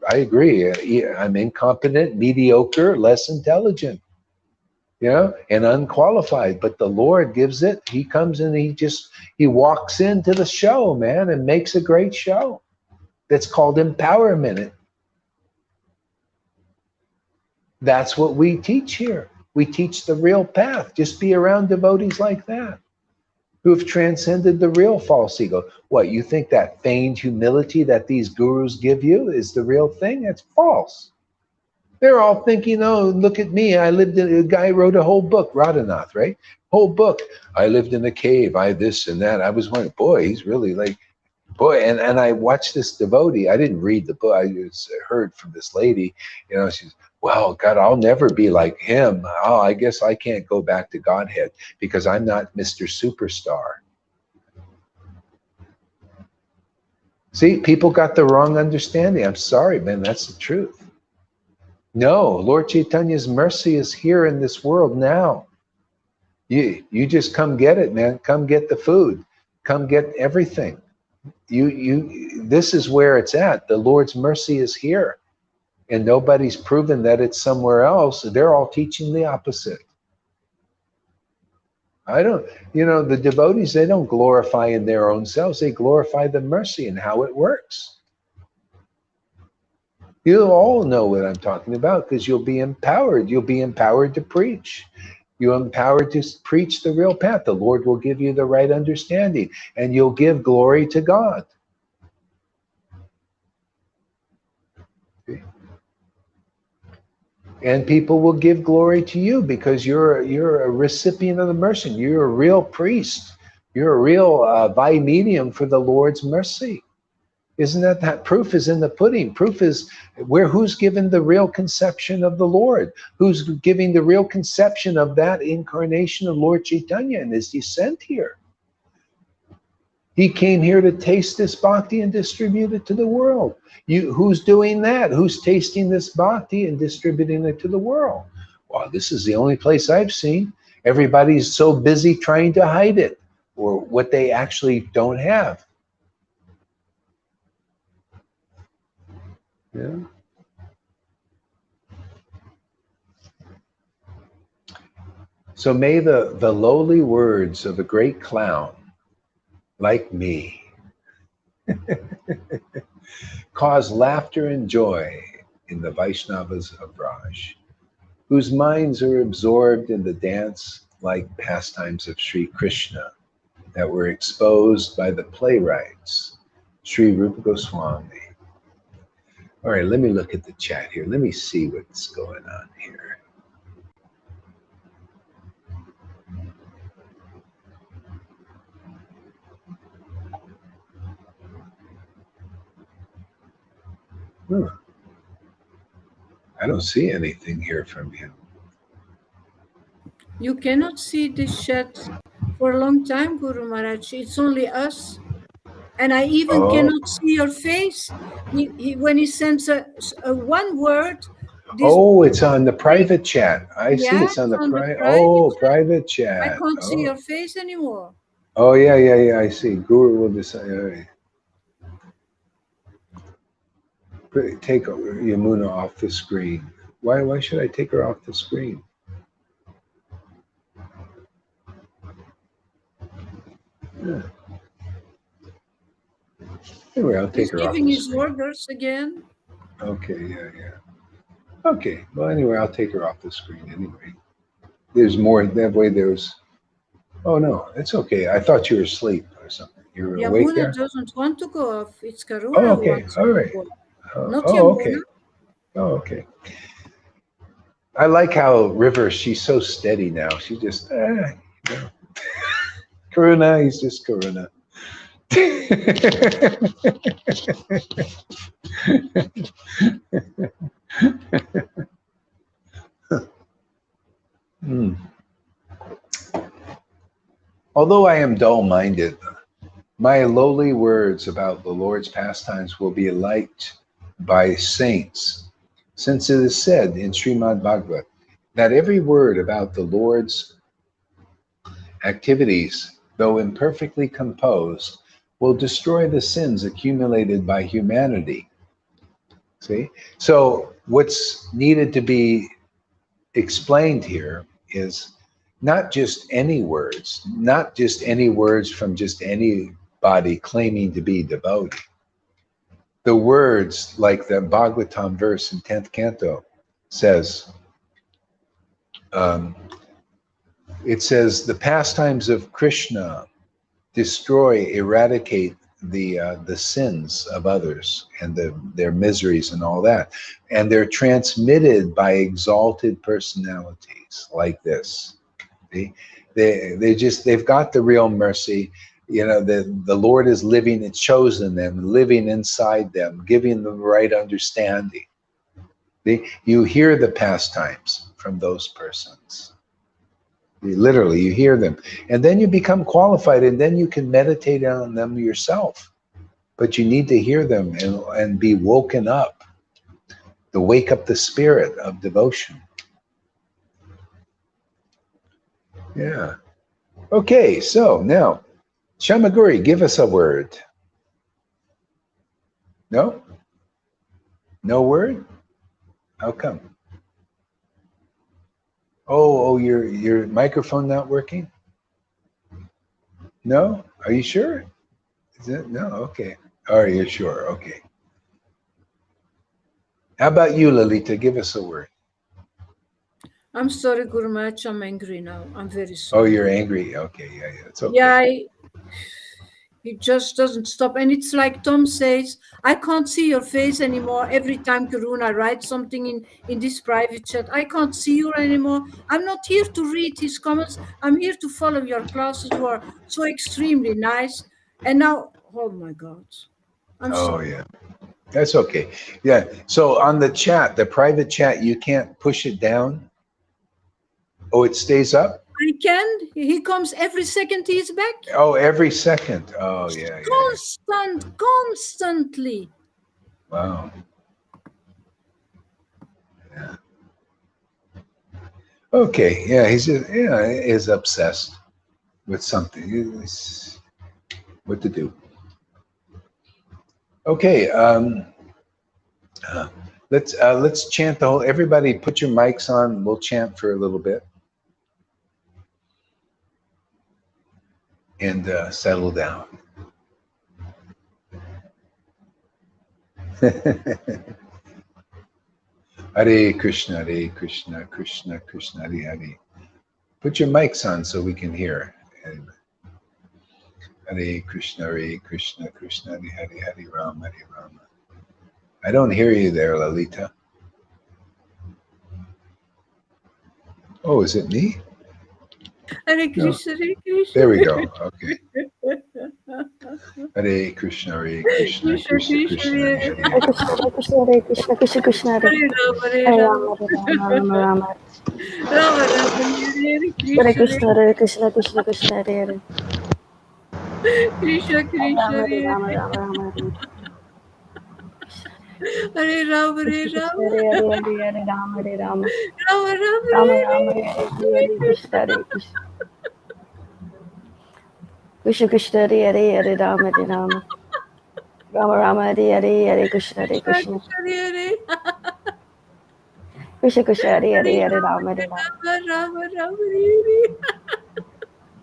agree. I'm incompetent, mediocre, less intelligent, and unqualified. But the Lord gives it. He comes and he walks into the show, man, and makes a great show. That's called empowerment. That's what we teach here. We teach the real path. Just be around devotees like that who have transcended the real false ego. What, you think that feigned humility that these gurus give you is the real thing? It's false. They're all thinking, oh, look at me. A guy wrote a whole book, Radhanath, right? Whole book. I lived in a cave. I this and that. I was wondering, boy, he's really like, boy. And I watched this devotee. I didn't read the book. I just heard from this lady, she's, well, God, I'll never be like him. Oh, I guess I can't go back to Godhead because I'm not Mr. Superstar. See, people got the wrong understanding. I'm sorry, man, that's the truth. No, Lord Chaitanya's mercy is here in this world now. You just come get it, man. Come get the food. Come get everything. This is where it's at. The Lord's mercy is here. And nobody's proven that it's somewhere else. They're all teaching the opposite. The devotees, they don't glorify in their own selves. They glorify the mercy and how it works. You'll all know what I'm talking about because you'll be empowered. You'll be empowered to preach. You're empowered to preach the real path. The Lord will give you the right understanding, and you'll give glory to God. And people will give glory to you because you're a recipient of the mercy. You're a real priest. You're a real medium for the Lord's mercy. Isn't that proof is in the pudding? Proof is who's given the real conception of the Lord? Who's giving the real conception of that incarnation of Lord Caitanya and his descent here? He came here to taste this bhakti and distribute it to the world. Who's doing that? Who's tasting this bhakti and distributing it to the world? Well, this is the only place I've seen. Everybody's so busy trying to hide it or what they actually don't have. Yeah. So may the lowly words of a great clown like me cause laughter and joy in the Vaishnavas of Raj, whose minds are absorbed in the dance-like pastimes of Sri Krishna that were exposed by the playwrights, Sri Rupa Goswami. All right, let me look at the chat here. Let me see what's going on here. I don't see anything here from you. You cannot see this chat for a long time, Guru Maharaj. It's only us. And I even cannot see your face. When he sends a one word. It's on the private chat. I see it's on the private. Oh, chat. Private chat. I can't see your face anymore. Oh, yeah. I see. Guru will decide. All right. Take Yamuna off the screen. Why should I take her off the screen? Yeah. Anyway, I'll take her off the screen. He's giving his orders again. Okay, yeah. Okay, well, anyway, I'll take her off the screen anyway. There's more, that way there's, oh no, it's okay. I thought you were asleep or something. You're awake there? Yamuna doesn't want to go off. It's Karuna. Oh, okay, all right. Not Yamuna. Okay. Oh, okay. I like how River, she's so steady now. She just, Karuna, he's just Karuna. Although I am dull-minded, my lowly words about the Lord's pastimes will be liked by saints, since it is said in Srimad Bhagavad that every word about the Lord's activities, though imperfectly composed, will destroy the sins accumulated by humanity. See? So what's needed to be explained here is not just any words, not just any words from just anybody claiming to be devotee. The words like the Bhagavatam verse in 10th canto says, it says, the pastimes of Krishna destroy, eradicate the sins of others and their miseries and all that. And they're transmitted by exalted personalities like this. See? They've got the real mercy. You know, the Lord is living, it's chosen them, living inside them, giving them the right understanding. You hear the pastimes from those persons. Literally, you hear them. And then you become qualified, and then you can meditate on them yourself. but you need to hear them and be woken up, to wake up the spirit of devotion. Yeah. Okay, so now, Shamaguri, give us a word. No? No word? How come? Oh, your microphone not working? No? Are you sure? Is it? No? Okay. All right, you're sure. Okay. How about you, Lalita? Give us a word. I'm sorry, Guru Maharaj, I'm angry now. I'm very Oh, sorry. you're angry. Okay, yeah, it's okay. Yeah, it just doesn't stop. And it's like Tom says, I can't see your face anymore. Every time Karuna writes something in this private chat, I can't see you anymore. I'm not here to read his comments. I'm here to follow your classes who are so extremely nice. And now, oh my God, I'm sorry. Yeah. That's okay. Yeah. So on the chat, the private chat, you can't push it down. Oh, it stays up? I can. He comes every second he's back. Oh, every second. Oh, yeah. Constantly. Wow. Yeah. Okay. Yeah, he's obsessed with something. He's, what to do? Okay. Let's chant the whole. Everybody, put your mics on. We'll chant for a little bit and settle down. Hare Krishna, Krishna Krishna, Hare Hare. Put your mics on so we can hear. Hare Krishna, Krishna Hare Hare, Hare Rama, Hare Rama. I don't hear you there, Lalita. Oh, is it me? Hare Krishna, Hare Krishna. There we go. Okay. Hare Krishna, Krishna Krishna, Hare Hare. Hare Krishna, Hare Krishna, Krishna Krishna, Hare Rama, Rama Rama. Hare Krishna, Hare Krishna, Krishna Krishna, Hare Hare. Krishna Krishna, Rama Rama. Hare Rama, Hare Rama, Hare Rama, Hare Rama. Rama Rama, Rama Rama, Hare Krishna, Hare Krishna. Krishna Krishna, Hare Hare, Hare Rama, Hare Rama. Rama Rama, Hare Hare, Hare Krishna, Hare Krishna. Krishna Krishna, Hare Hare, Hare Rama, Hare Rama.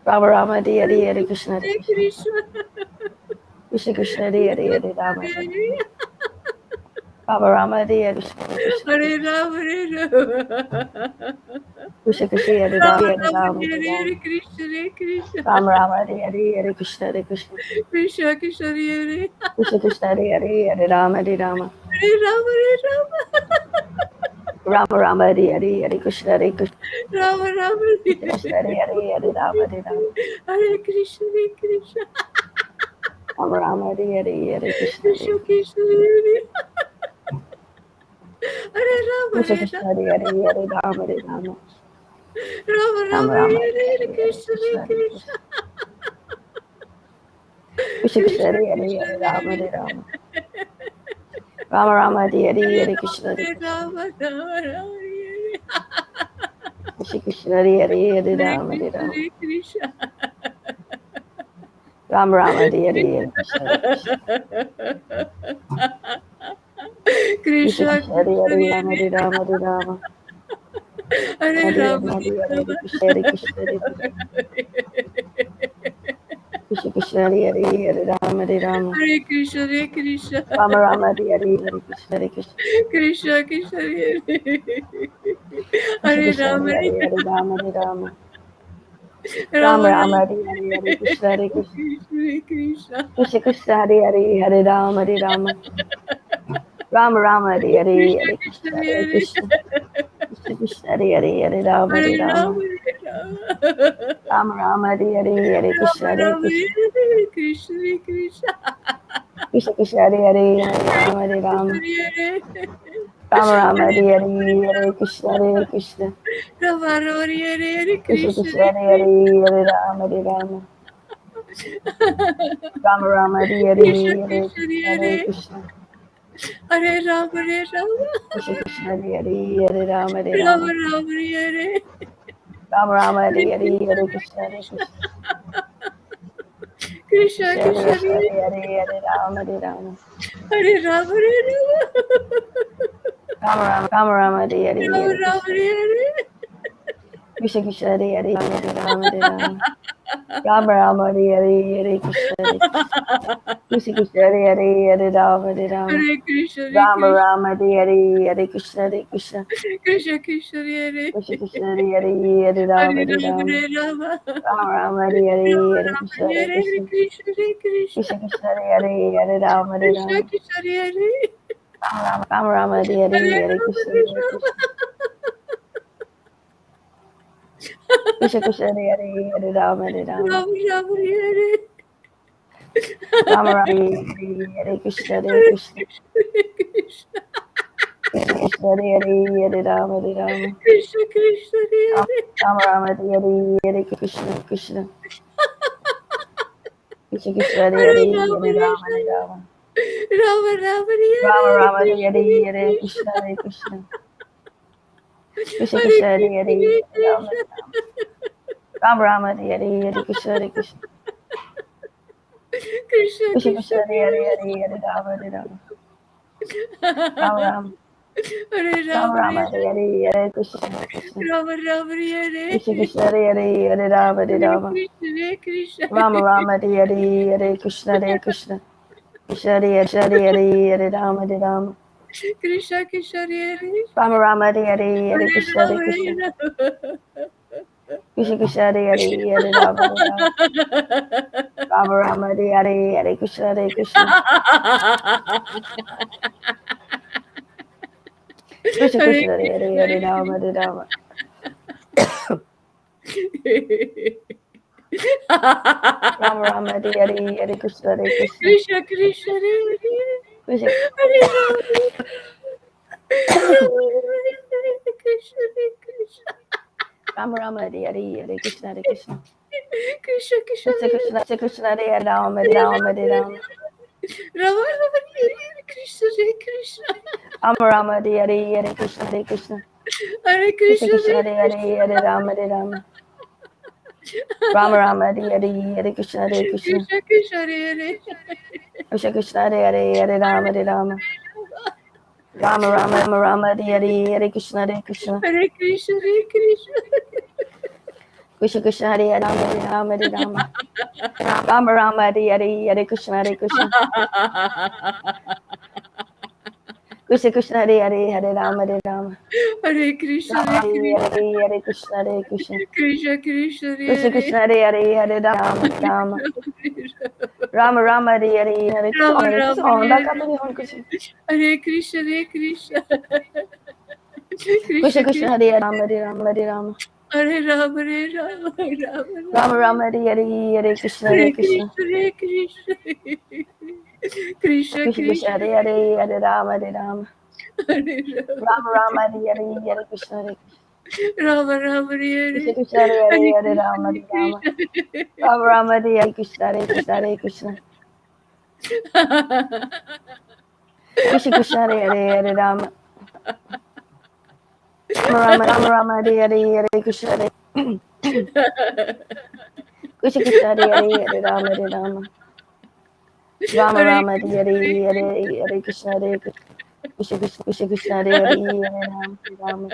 Rama Rama, Hare Rama Rama, Hare Hare, Hare Krishna, Hare Krishna. Krishna Krishna, Hare Hare, Hare Rama, Hare Rama. Rama Rama, Hare Hare, Hare Rama, Hare Rama. Krishna Krishna, Hare Rama, Hare Rama, Hare Krishna, Hare Krishna. Rama Rama, Hare Hare, Hare Krishna, Hare Krishna. Krishna Krishna, Hare Krishna Krishna, Hare Hare, Hare Rama, Hare Rama. Hare Rama, Hare Rama. Rama Rama, Hare Hare, Hare Krishna, Hare Krishna. Rama Rama, Krishna Hare Hare, Hare Rama, Hare Rama. Hare Krishna, Hare Krishna. Rama Rama, Hare Hare, Hare Krishna, Krishna Krishna, Hare Hare Rama, Krishna Hare Krishna, Hare Hare, Hare Rama, Hare Rama. Rama Rama, Hare Krishna, Hare Krishna. Krishna Krishna, Hare Hare, Hare Rama, Hare Rama. Rama Rama, Hare Hare, Hare Krishna, Hare Krishna. Rama Rama, Hare Krishna Krishna, Hare Hare, Hare Rama, Hare Rama. Krishna. Rama Rama, Hare Hare, Hare Krishna, Hare Krishna. Krishna Krishna Hare Hare, Hare Rama, Hare Rama. Hare Hare Rama, Rama, Hare Krishna, Hare Krishna, Hare Krishna. Krishna Krishna, Hare Hare, Hare Rama, Hare Rama. Hare Krishna, Hare Krishna. Rama Rama, Hare Hare, Hare Krishna, Hare Krishna. Krishna Krishna, Hare Hare Hare Krishna, Rama, Hare Hare, Rama, Hare Rama. Rama Rama Rama, Hare Hare, Hare Krishna, Hare Krishna. Krishna. Krishna Krishna, Hare Hare, Hare Rama, Hare Rama. Rama Rama, Hare Hare, Hare Krishna, Hare Krishna. Krishna Krishna, Hare Hare, Hare Rama, Hare Rama. Rama Rama, Hare Hare, Hare Krishna, Hare Krishna. Krishna Krishna. Krishna Krishna, Hare Hare, Hare Rama, Hare Rama. Rama Rama, Hare Hare, Hare Krishna, Hare Krishna. Rama Rama, Hare Krishna Krishna, Hare Hare, Hare Rama, Hare Rama. Rama Rama Hare Hare, Hare Krishna Hare Krishna, Hare Rama, Hare Rama, Krishna Krishna Hare Hare, Hare Rama Hare Rama Rama, Rama, Hare Rama Rama Hare Hare Hare, Hare Krishna Hare Krishna, Krishna Krishna Krishna, Krishna Hare Hare, Hare Rama Hare Rama, Hare Rama, Hare Rama Rama Rama Rama Hare Hare, Rama, Hare Rama, Krishna, Hare Krishna Krishna Hare Hare, Hare Rama Hare Rama, Rama Rama Hare Hare, Hare Krishna Hare Krishna, Krishna Krishna Hare Hare, Hare Rama Hare Rama, Hare Krishna, Hare Rama Krishna, Rama Hare Hare, Hare Krishna Hare Krishna, Krishna Krishna, Hare Krishna Krishna Hare Hare, Hare Rama Hare Hare Rama, Rama, Hare Rama, Rama Rama Hare Hare, Rama Hare Rama, Krishna Hare Hare Krishna, Krishna, Hare Krishna, Krishna Krishna Hare Hare, Hare Rama Hare Krishna Rama, Krishna, Hare Rama Rama Hare Hare, Hare Hare Rama, Krishna Hare Hare Rama, Krishna, Krishna Krishna Hare Hare, Hare Rama Hare Rama, Rama Rama, Hare Rama Rama Hare Hare, Hare Krishna Hare Hare Krishna, Krishna, Hare Krishna, Krishna Krishna Hare Hare, Hare Rama Hare Rama, Krishna Krishna, Hare Rama Rama Hare Hare, Hare Krishna Krishna, Krishna Krishna Hare Hare Hare, Rama, Hare Hare Rama Hare Rama, Rama, Rama, Rama Hare Rama Hare Krishna, Hare, Hare Hare Krishna Krishna, Hare Krishna, Krishna Hare Krishna Hare Hare, Krishna, Hare Hare Rama Krishna, Hare Rama, Rama Rama Hare Hare, Hare Krishna Hare Krishna, Krishna Krishna Krishna Krishna, Hare Hare, Hare Rama Hare Rama, Rama Rama, Hare Rama Rama, Rama Hare Hare Hare, Hare Krishna Hare Krishna, Rama, Rama, Hare Krishna Krishna Hare Hare, Hare Rama Hare Hare Rama, Krishna, Hare Krishna, Rama Rama Hare Hare, Hare Krishna Hare Krishna, Krishna Hare Hare, Hare Rama Hare Rama, Krishna Krishna, Hare Rama Rama Hare Hare, Hare Hare Krishna Hare Rama, Krishna, Hare Krishna Krishna Hare Hare, Hare Rama Hare Rama, Rama Rama Hare Hare, Hare Krishna Hare Krishna, Krishna Hare Krishna Hare Hare, Krishna, Hare Rama Hare Rama, Rama Rama Hare Hare, Hare Krishna Hare Krishna, Krishna Krishna, Hare Krishna Hare Rama, Krishna, Hare Krishna, Rama Rama Hare Hare, Hare Krishna Hare Krishna, Krishna Krishna, Krishna Krishna Hare Krishna Hare Rama Hare Rama Hare Rama, Rama Rama, Krishna, Hare Krishna, Rama Rama Hare Hare, Hare Krishna Hare Krishna, Hare Krishna Krishna, Krishna Hare Hare Hare, Krishna, Hare Rama Hare Rama, Rama Rama Hare Hare, Hare Krishna Hare Krishna, Krishna Krishna, Hare Krishna Krishna Hare Hare, Hare Rama Hare Rama, Rama Rama Rama Hare Hare, Hare Krishna Hare Krishna, Hare Krishna, Hare Krishna, Krishna Krishna Hare Hare, Rama Rama Hare Rama, Rama Rama Hare Hare, Hare Krishna Hare Krishna, Krishna Krishna Hare Hare, Hare Rama Hare Rama, Hare Krishna, Rama Hare Hare Krishna, Hare, Hare Krishna Hare Krishna, Krishna Krishna, Krishna Hare Krishna Hare Hare, Hare Rama Rama, Rama Rama Hare Hare, Hare Rama Krishna, Rama, onda ka to hon kuch, Hare Krishna, Hare Krishna, Krishna Krishna Krishna Krishna, Hare Rama Hare Rama Hare Rama, Hare Rama, Hare Rama, Rama Rama Rama, Rama Hare Hare, Hare Krishna Hare Hare Krishna, Krishna, Hare Krishna, Krishna Krishna Krishna Krishna, Hare Hare, Hare Rama Hare Rama, Hare Rama Rama Hare Hare, Hare Krishna Hare Krishna, Rama Rama, Krishna Hare Krishna Hare Hare, Hare Hare Krishna, Rama Hare Hare Rama, Krishna, Rama Rama Hare Hare, Krishna Hare Krishna Hare Krishna, Krishna Krishna Hare Hare, Hare Rama, Rama Rama Hare Hare, Hare Krishna Hare, Krishna Krishna Hare Hare, Hare Rama Hare Rama, Rama Hare Rama Hare Hare, Hare Hare Krishna Hare Krishna, Krishna Krishna Hare Hare, Hare Rama Hare Rama,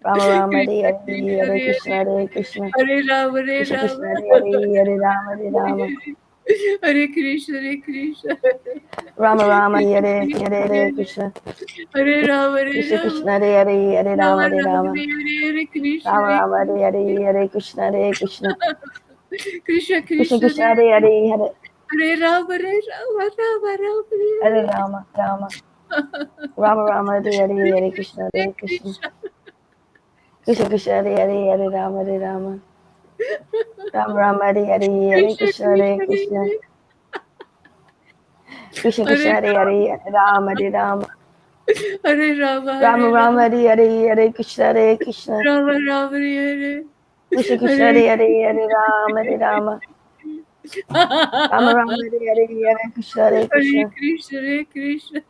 Rama Rama Hare Hare, Hare Krishna Hare Krishna, Hare Rama, Hare Krishna Rama, Krishna Hare Hare, Hare Rama Hare Rama, Hare Krishna, Hare Krishna, Rama Rama Hare Hare, Hare Krishna, Hare Rama, Hare Krishna Rama, Krishna Hare Hare, Hare Rama Rama Hare Rama, Rama, Hare Krishna, Rama Rama Hare Hare, Hare Krishna Hare Krishna, Krishna Krishna Krishna, Krishna Hare Hare, Hare Hare Rama, Hare Rama, Rama Rama, Hare Rama Rama, Rama Rama Hare Hare, Hare Krishna Hare Hare Krishna, Krishna, Krishna Krishna Hare Hare, Hare Rama Hare Rama, Rama Rama Hare Hare, Hare Krishna Krishna Hare Krishna, Krishna, Krishna Krishna Hare Hare Hare, Hare Rama Hare Rama, Hare Rama, Rama Hare Rama Rama, Hare Hare, Hare Krishna Hare Krishna, Rama Rama, Hare Krishna Krishna Hare Hare Hare, Hare Rama Hare Rama, Rama Rama Hare Hare Hare Krishna Hare Krishna. Hare Krishna.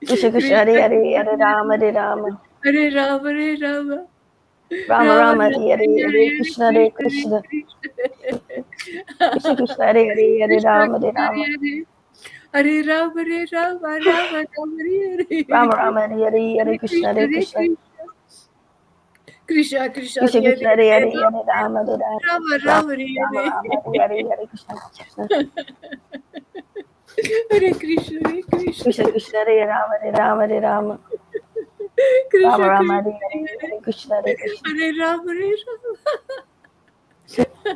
Krishna Krishna Hare Hare Hare Rama Hare Rama. Hare Rama, Hare Rama. Rama Rama Rama Hare Rama, Hare Hare Krishna Hare Krishna. Krishna Krishna Hare Hare Hare Rama Hare Rama. Hare Rama, Hare Rama, Rama Rama, Hare Rama Rama Hare Hare Hare Krishna Hare Krishna. Krishna Krishna, Krishna Hare Krishna Hare Hare, Hare Hare Rama Hare Rama. Rama Rama Rama, Hare Rama Hare Hare Hare Krishna Krishna. Hare Krishna, Hare Krishna. Krishna Krishna Hare Rama Hare Rama Hare Rama. Rama Krishna Rama Krishna, Hare Hare Hare Krishna Hare Krishna. Hare Rama, Hare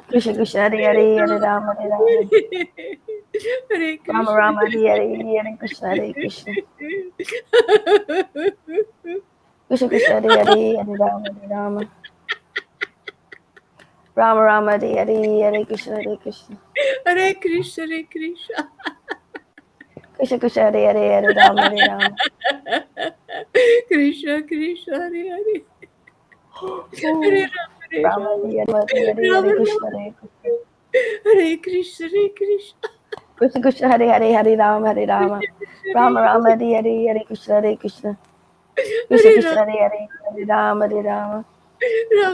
Krishna Krishna Hare Hare Hare Rama Hare Rama. Hare Rama Krishna. Rama Hare Hare Hare Krishna Hare Krishna. Krishna Krishna Hare Hare Hare Rama Hare Rama. Rama Rama Hare Hare Hare Krishna Hare Krishna. Hare Krishna, Hare Krishna. Krishna Krishna Hare Hare Hare Rama Hare Rama. Krishna Krishna, Hare Hare. Hare Rama, Hare Rama Rama. Hare Hare Hare Rama Krishna Rama. Hare Krishna. Hare Krishna, Hare Krishna. Krishna Krishna Hare Hare Hare Rama Hare Rama. Rama Rama Hare Hare Hare Krishna Hare Krishna. Krishna Hare Krishna Rama, Hare Hare Hare Rama Hare Rama.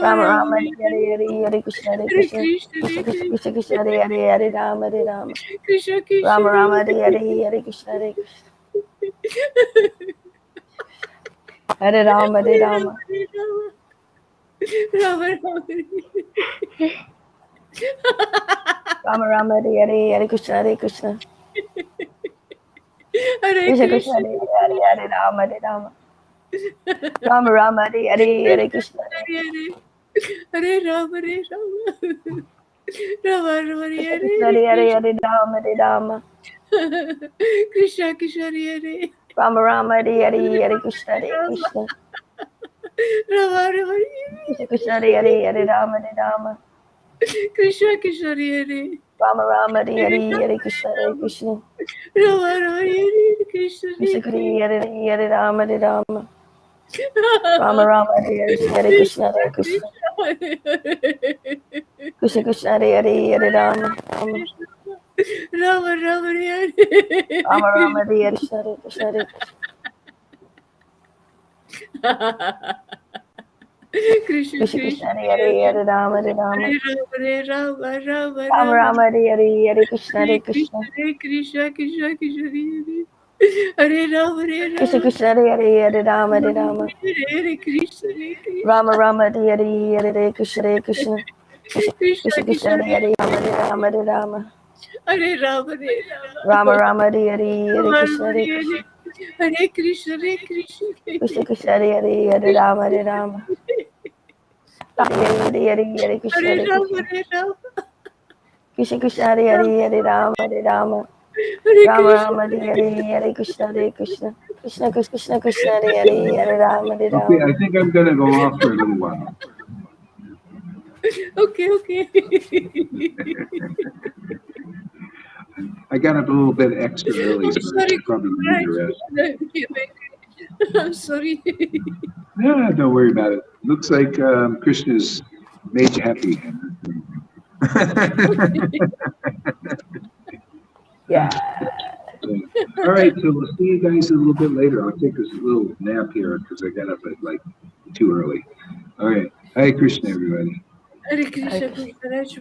Rama Rama Rama, Rama Hare Hare Hare Hare Krishna Hare Hare Krishna. Krishna, Krishna Hare Krishna Krishna. Krishna Krishna Hare Hare Hare Rama Hare Rama. Krishna Krishna, Rama Rama Hare Hare Hare Hare Krishna Hare Krishna. Hare Rama Hare Rama. Rama Rama, Rama Rama Hare Hare Hare Krishna Hare Krishna. Hare Krishna Krishna Krishna, Hare Hare Hare Rama Hare Rama. Rama Rama Hare Hare Hare Krishna Hare Hare Hare Rama, Hare Rama. Rama Rama, Krishna Hare Krishna Hare Hare Krishna. Hare Rama Hare Rama. Krishna Krishna, Hare Rama Rama Hare Hare Hare Krishna Hare Krishna. Rama Rama, Krishna Krishna Hare Hare Hare Rama Hare Rama. Krishna Krishna, Hare Rama Rama Hare Hare Hare Krishna Hare Krishna. Rama Rama, Hare Krishna. Krishna Krishna Hare Hare Rama Hare Rama. Rama Rama Hare Hare Krishna Hare Krishna. Krishna Krishna Hare Hare Hare Rama. Rama Rama, Hare Rama Rama Hare Hare Krishna Hare Krishna Hare Krishna Krishna Krishna Hare Hare Hare Rama Hare Rama. Hare Rama, Rama Rama Rama Hare Hare Hare Krishna Hare Krishna. Hare Krishna, Krishna Krishna, Hare Rama, Hare Krishna Rama. Krishna Hare Hare Hare Rama Hare Rama. Hare Krishna, Hare Krishna. Rama Rama Hare Hare Hare Krishna Hare Krishna. Krishna Krishna Hare Hare Rama Hare Rama Hare Rama. Hare Rama, Hare Rama Rama Hare Hare Hare Krishna Hare Krishna. Hare Krishna, Hare Krishna. Krishna Krishna Hare Hare Hare Rama Hare Rama. Hare Hare Hare Hare Krishna Hare Hare Rama, Krishna. Hare Rama. Krishna Krishna Hare Hare Hare Rama Hare Rama. Hare Rama Krishna. Rama Hare Hare Hare Krishna Hare Krishna. Krishna Krishna Krishna Hare Hare Hare Rama Hare Okay, Rama. I think I'm gonna go off for a little while. Okay, okay. I got up a little bit extra early, I'm so I sorry. probably need to rest. I'm sorry. No, don't worry about it. Looks like Krishna's made you happy. Yeah. All right, so we'll see you guys a little bit later. I'll take this little nap here because I got up at like too early. All right. Hare Krishna, everybody. Hare Krishna, Krishna Raj,